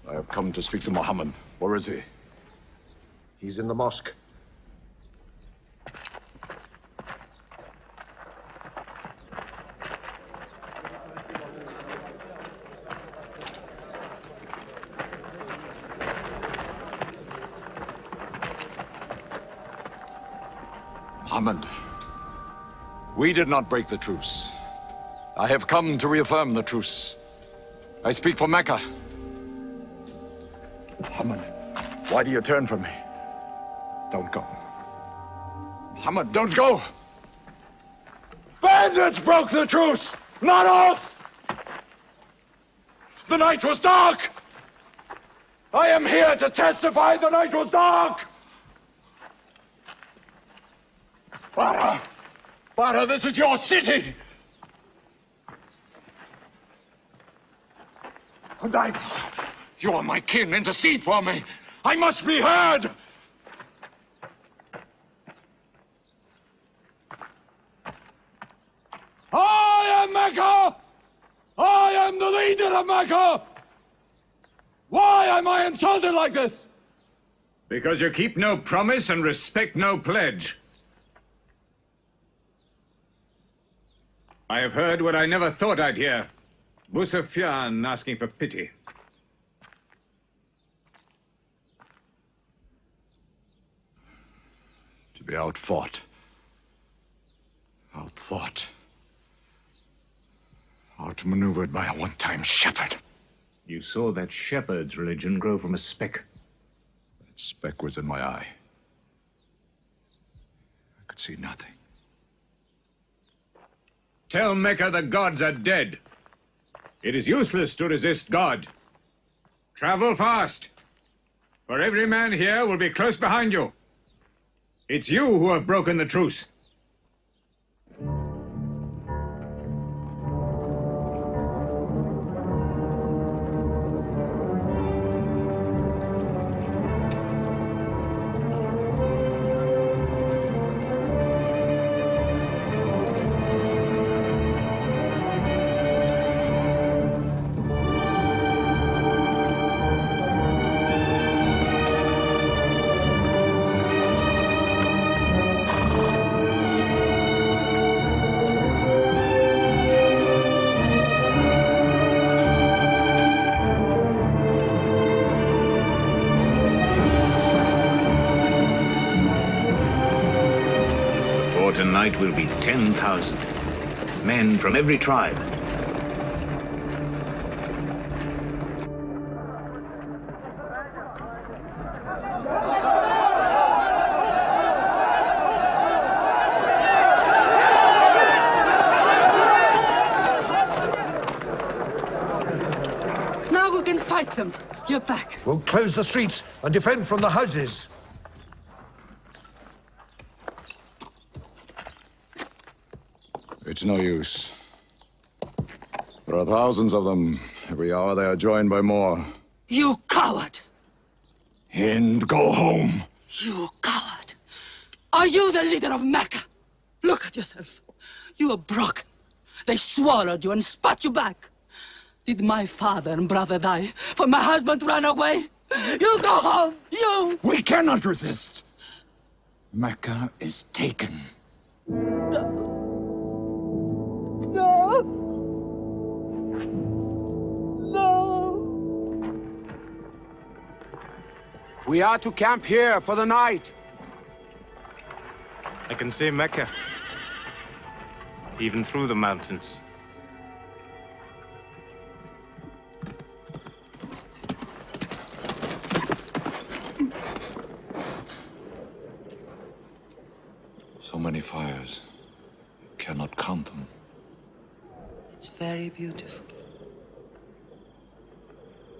I have come to speak to Muhammad. Where is he? He's in the mosque. Muhammad, we did not break the truce. I have come to reaffirm the truce. I speak for Mecca. Muhammad, why do you turn from me? Don't go. Muhammad, don't go! Bandits broke the truce, not us! The night was dark! I am here to testify the night was dark! Father! Father, this is your city! And you are my kin, intercede for me! I must be heard! I am Mecca! I am the leader of Mecca! Why am I insulted like this? Because you keep no promise and respect no pledge. I have heard what I never thought I'd hear. Sufyan asking for pity. To be outfought, outthought, outmaneuvered by a one-time shepherd. You saw that shepherd's religion grow from a speck. That speck was in my eye. I could see nothing. Tell Mecca the gods are dead. It is useless to resist God. Travel fast, for every man here will be close behind you. It's you who have broken the truce. Tonight will be 10,000 men from every tribe. Now we can fight them. You're back. We'll close the streets and defend from the houses. It's no use. There are thousands of them. Every hour they are joined by more. You coward! And go home. You coward! Are you the leader of Mecca? Look at yourself. You are broken. They swallowed you and spat you back. Did my father and brother die for my husband to run away? You go home! You! We cannot resist! Mecca is taken. No! No! We are to camp here for the night. I can see Mecca, even through the mountains. So many fires. You cannot count them. It's very beautiful.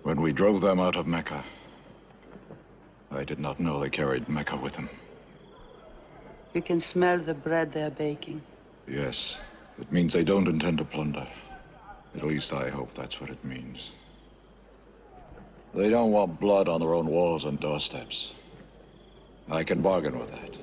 When we drove them out of Mecca, I did not know they carried Mecca with them. You can smell the bread they're baking. Yes, it means they don't intend to plunder. At least I hope that's what it means. They don't want blood on their own walls and doorsteps. I can bargain with that.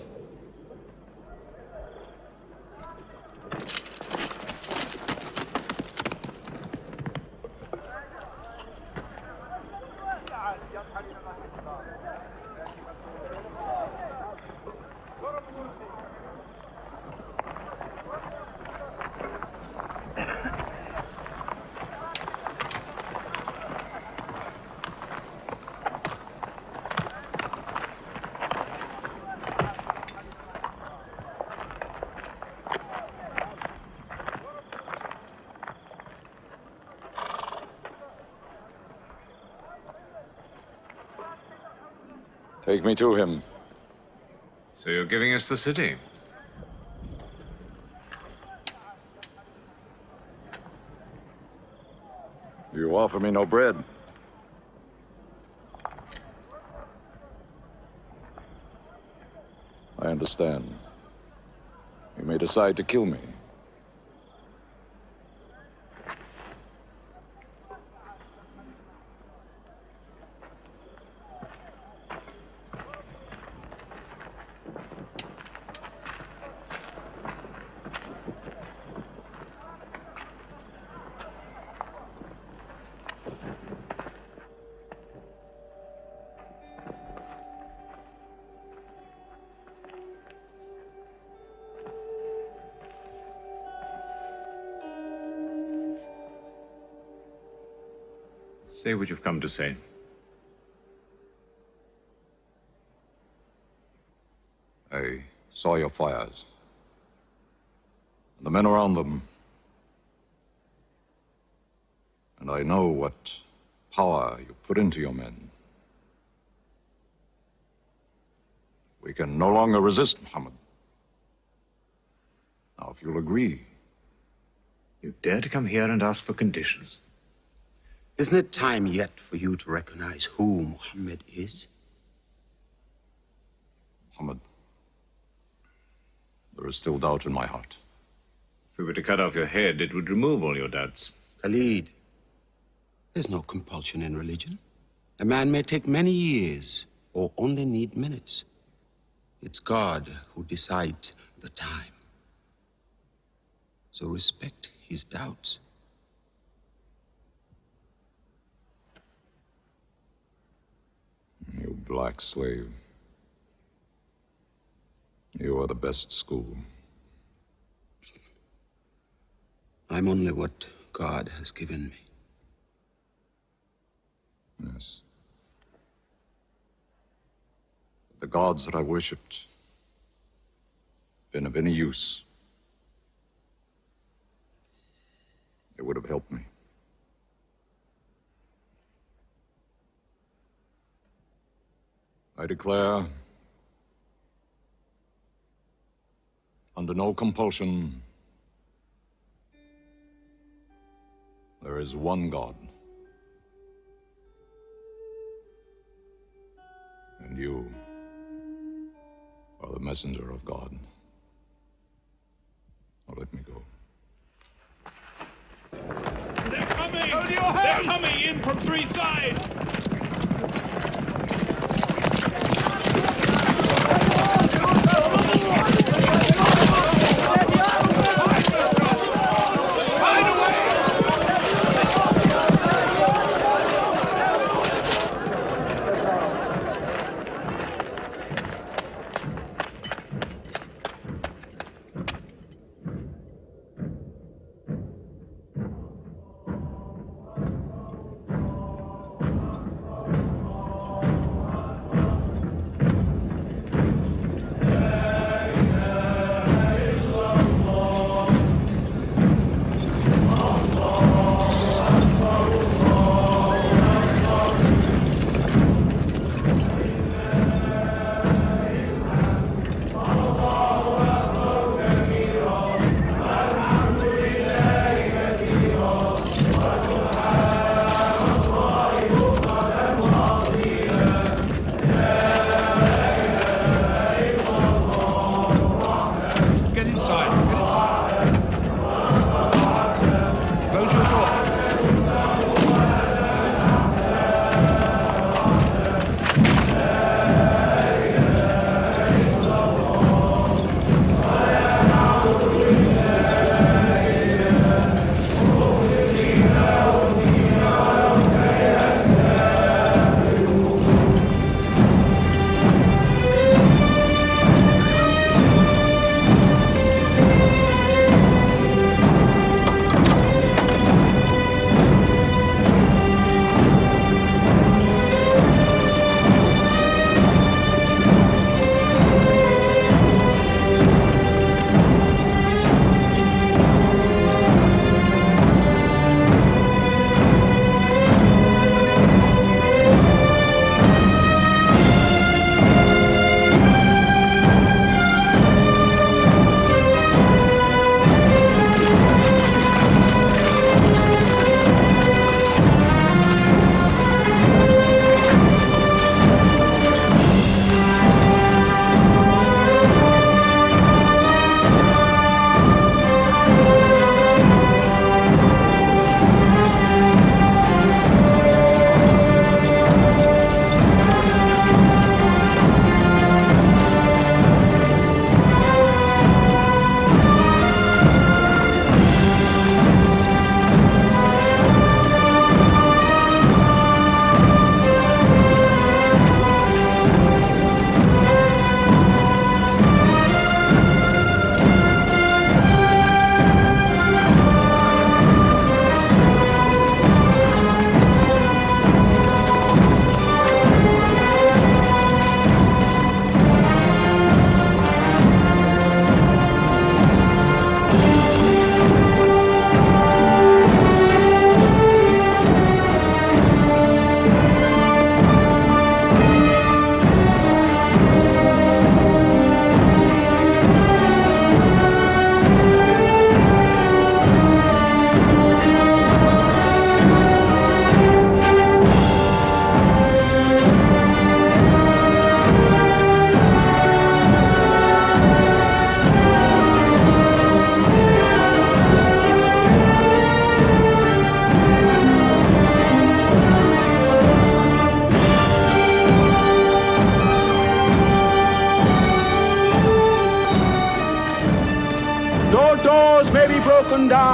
Take me to him. So you're giving us the city? You offer me no bread. I understand. You may decide to kill me. Say what you've come to say. I saw your fires. And the men around them. And I know what power you put into your men. We can no longer resist Muhammad. Now, if you'll agree. You dare to come here and ask for conditions? Isn't it time yet for you to recognize who Muhammad is? Muhammad, there is still doubt in my heart. If we were to cut off your head, it would remove all your doubts. Khalid, there's no compulsion in religion. A man may take many years or only need minutes. It's God who decides the time. So respect his doubts. You black slave. You are the best school. I'm only what God has given me. Yes. The gods that I worshipped been of any use. They would have helped me. I declare, under no compulsion, there is one God. And you are the messenger of God. Now let me go. They're coming! They're coming in from three sides!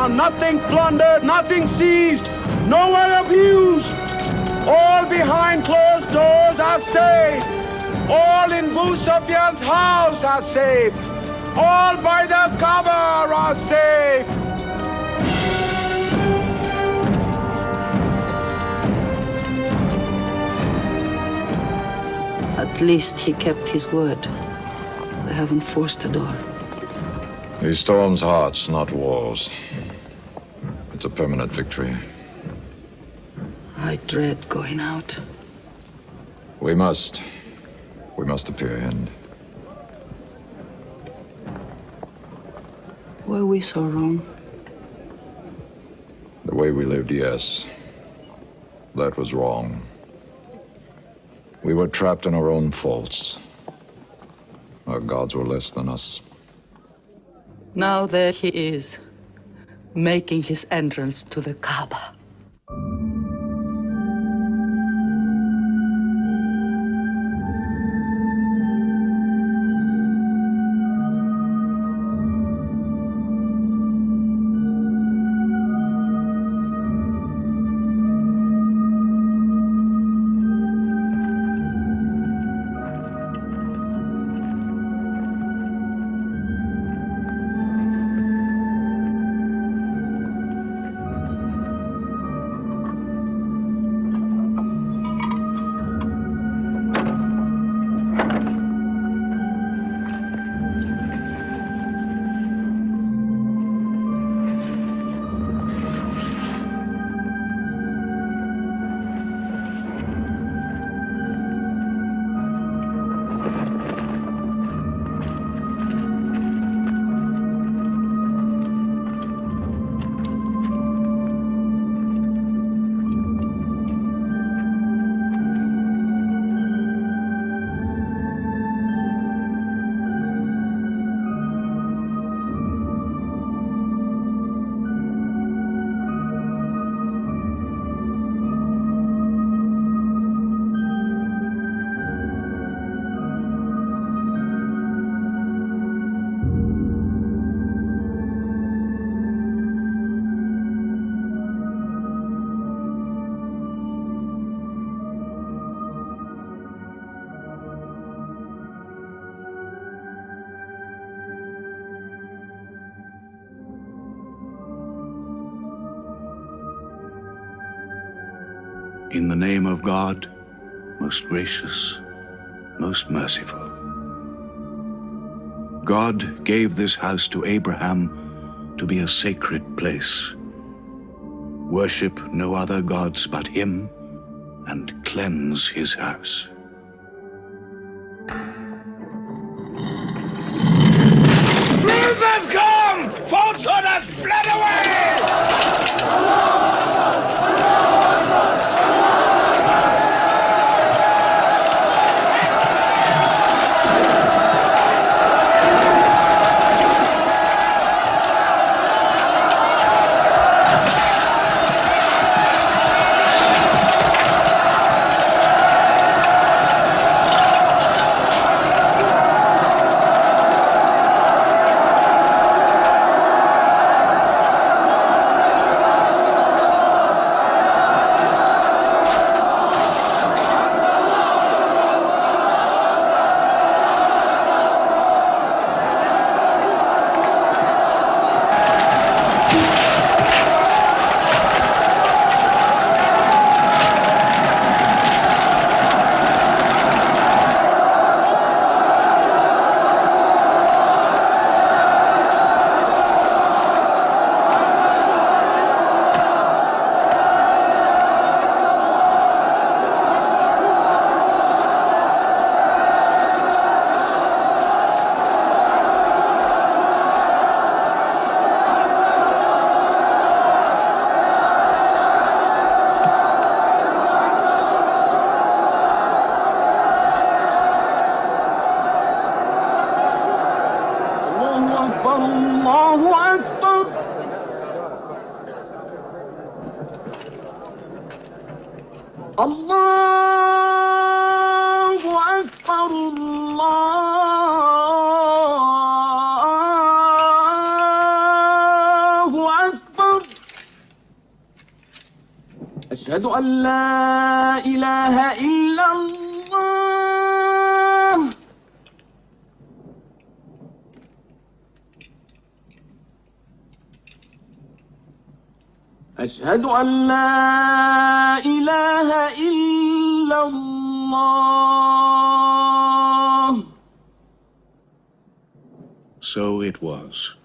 down, nothing plundered, nothing seized, no one abused. All behind closed doors are safe. All in Abu Sufyan's house are safe. All by the Kaaba are safe. At least he kept his word. They haven't forced a door. He storms hearts, not walls. It's a permanent victory. I dread going out. We must appear in. Were we so wrong? The way we lived, yes. That was wrong. We were trapped in our own faults. Our gods were less than us. Now there he is, making his entrance to the Kaaba. In the name of God, most gracious, most merciful. God gave this house to Abraham to be a sacred place. Worship no other gods but him, and cleanse his house. Truth has come! Falsehood has fled away! Allahu Akbar! أشهد أن لا إله إلا الله أشهد أن لا إله إلا الله. So it was.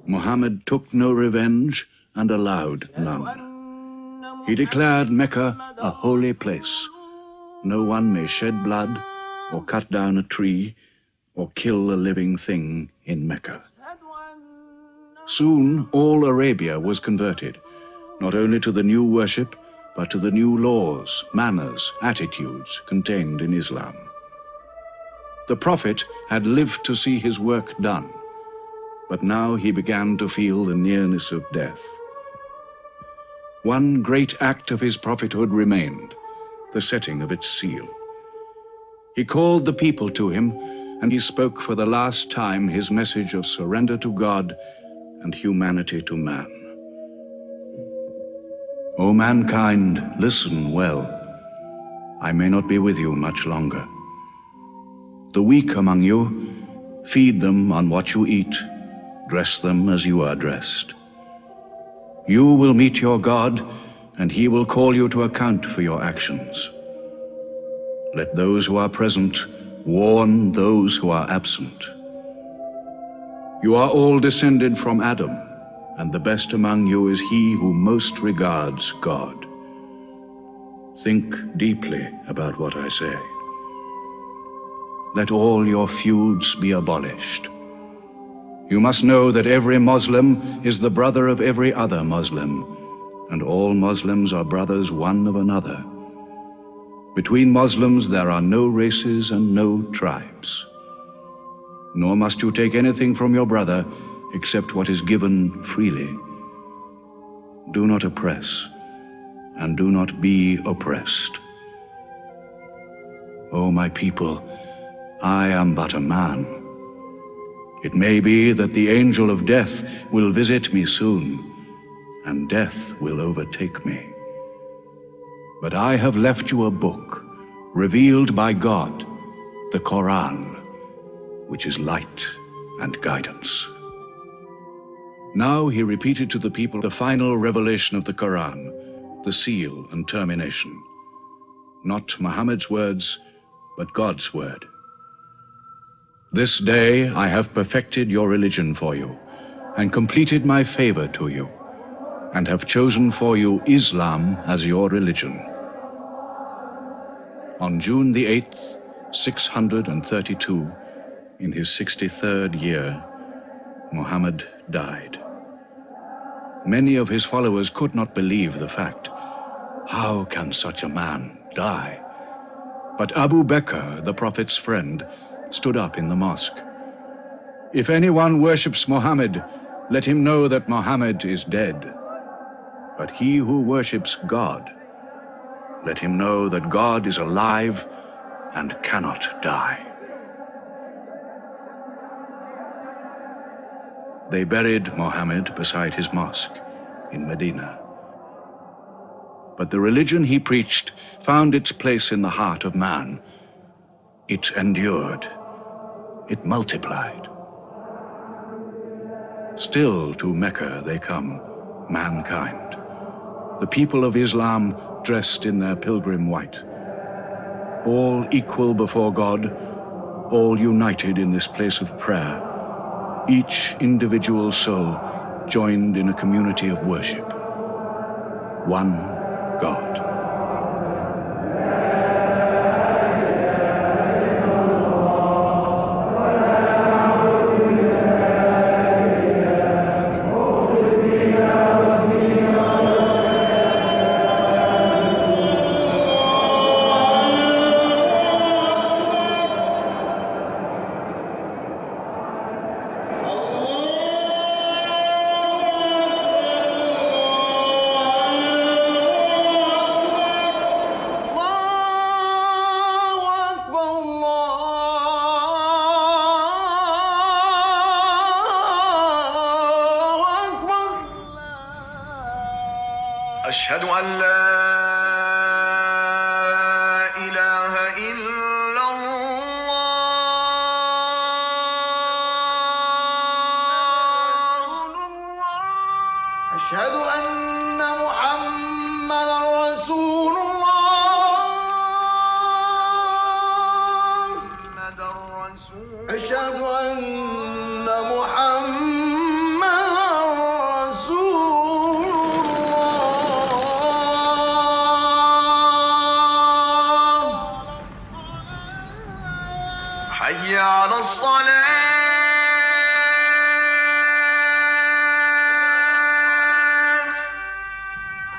Muhammad took no revenge and allowed none. He declared Mecca a holy place. No one may shed blood, or cut down a tree, or kill a living thing in Mecca. Soon all Arabia was converted, not only to the new worship, but to the new laws, manners, attitudes contained in Islam. The Prophet had lived to see his work done, but now he began to feel the nearness of death. One great act of his prophethood remained, the setting of its seal. He called the people to him, and he spoke for the last time his message of surrender to God and humanity to man. O mankind, listen well. I may not be with you much longer. The weak among you, feed them on what you eat, dress them as you are dressed. You will meet your God, and he will call you to account for your actions. Let those who are present warn those who are absent. You are all descended from Adam, and the best among you is he who most regards God. Think deeply about what I say. Let all your feuds be abolished. You must know that every Muslim is the brother of every other Muslim, and all Muslims are brothers one of another. Between Muslims there are no races and no tribes. Nor must you take anything from your brother except what is given freely. Do not oppress, and do not be oppressed. O my people, I am but a man. It may be that the angel of death will visit me soon, and death will overtake me. But I have left you a book, revealed by God, the Quran, which is light and guidance. Now he repeated to the people the final revelation of the Quran, the seal and termination. Not Muhammad's words, but God's word. This day I have perfected your religion for you, and completed my favor to you, and have chosen for you Islam as your religion. On June the 8th, 632, in his 63rd year, Muhammad died. Many of his followers could not believe the fact. How can such a man die? But Abu Bakr, the Prophet's friend, stood up in the mosque. If anyone worships Muhammad, let him know that Muhammad is dead. But he who worships God, let him know that God is alive and cannot die. They buried Muhammad beside his mosque in Medina. But the religion he preached found its place in the heart of man. It endured. It multiplied. Still to Mecca they come, mankind. The people of Islam dressed in their pilgrim white. All equal before God, all united in this place of prayer. Each individual soul joined in a community of worship. One God. أشهد أن لا أشهد أن محمدا رسول الله حي على الصلاة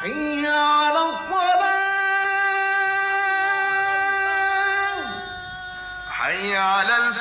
حي على الصلاة حي على الفلاح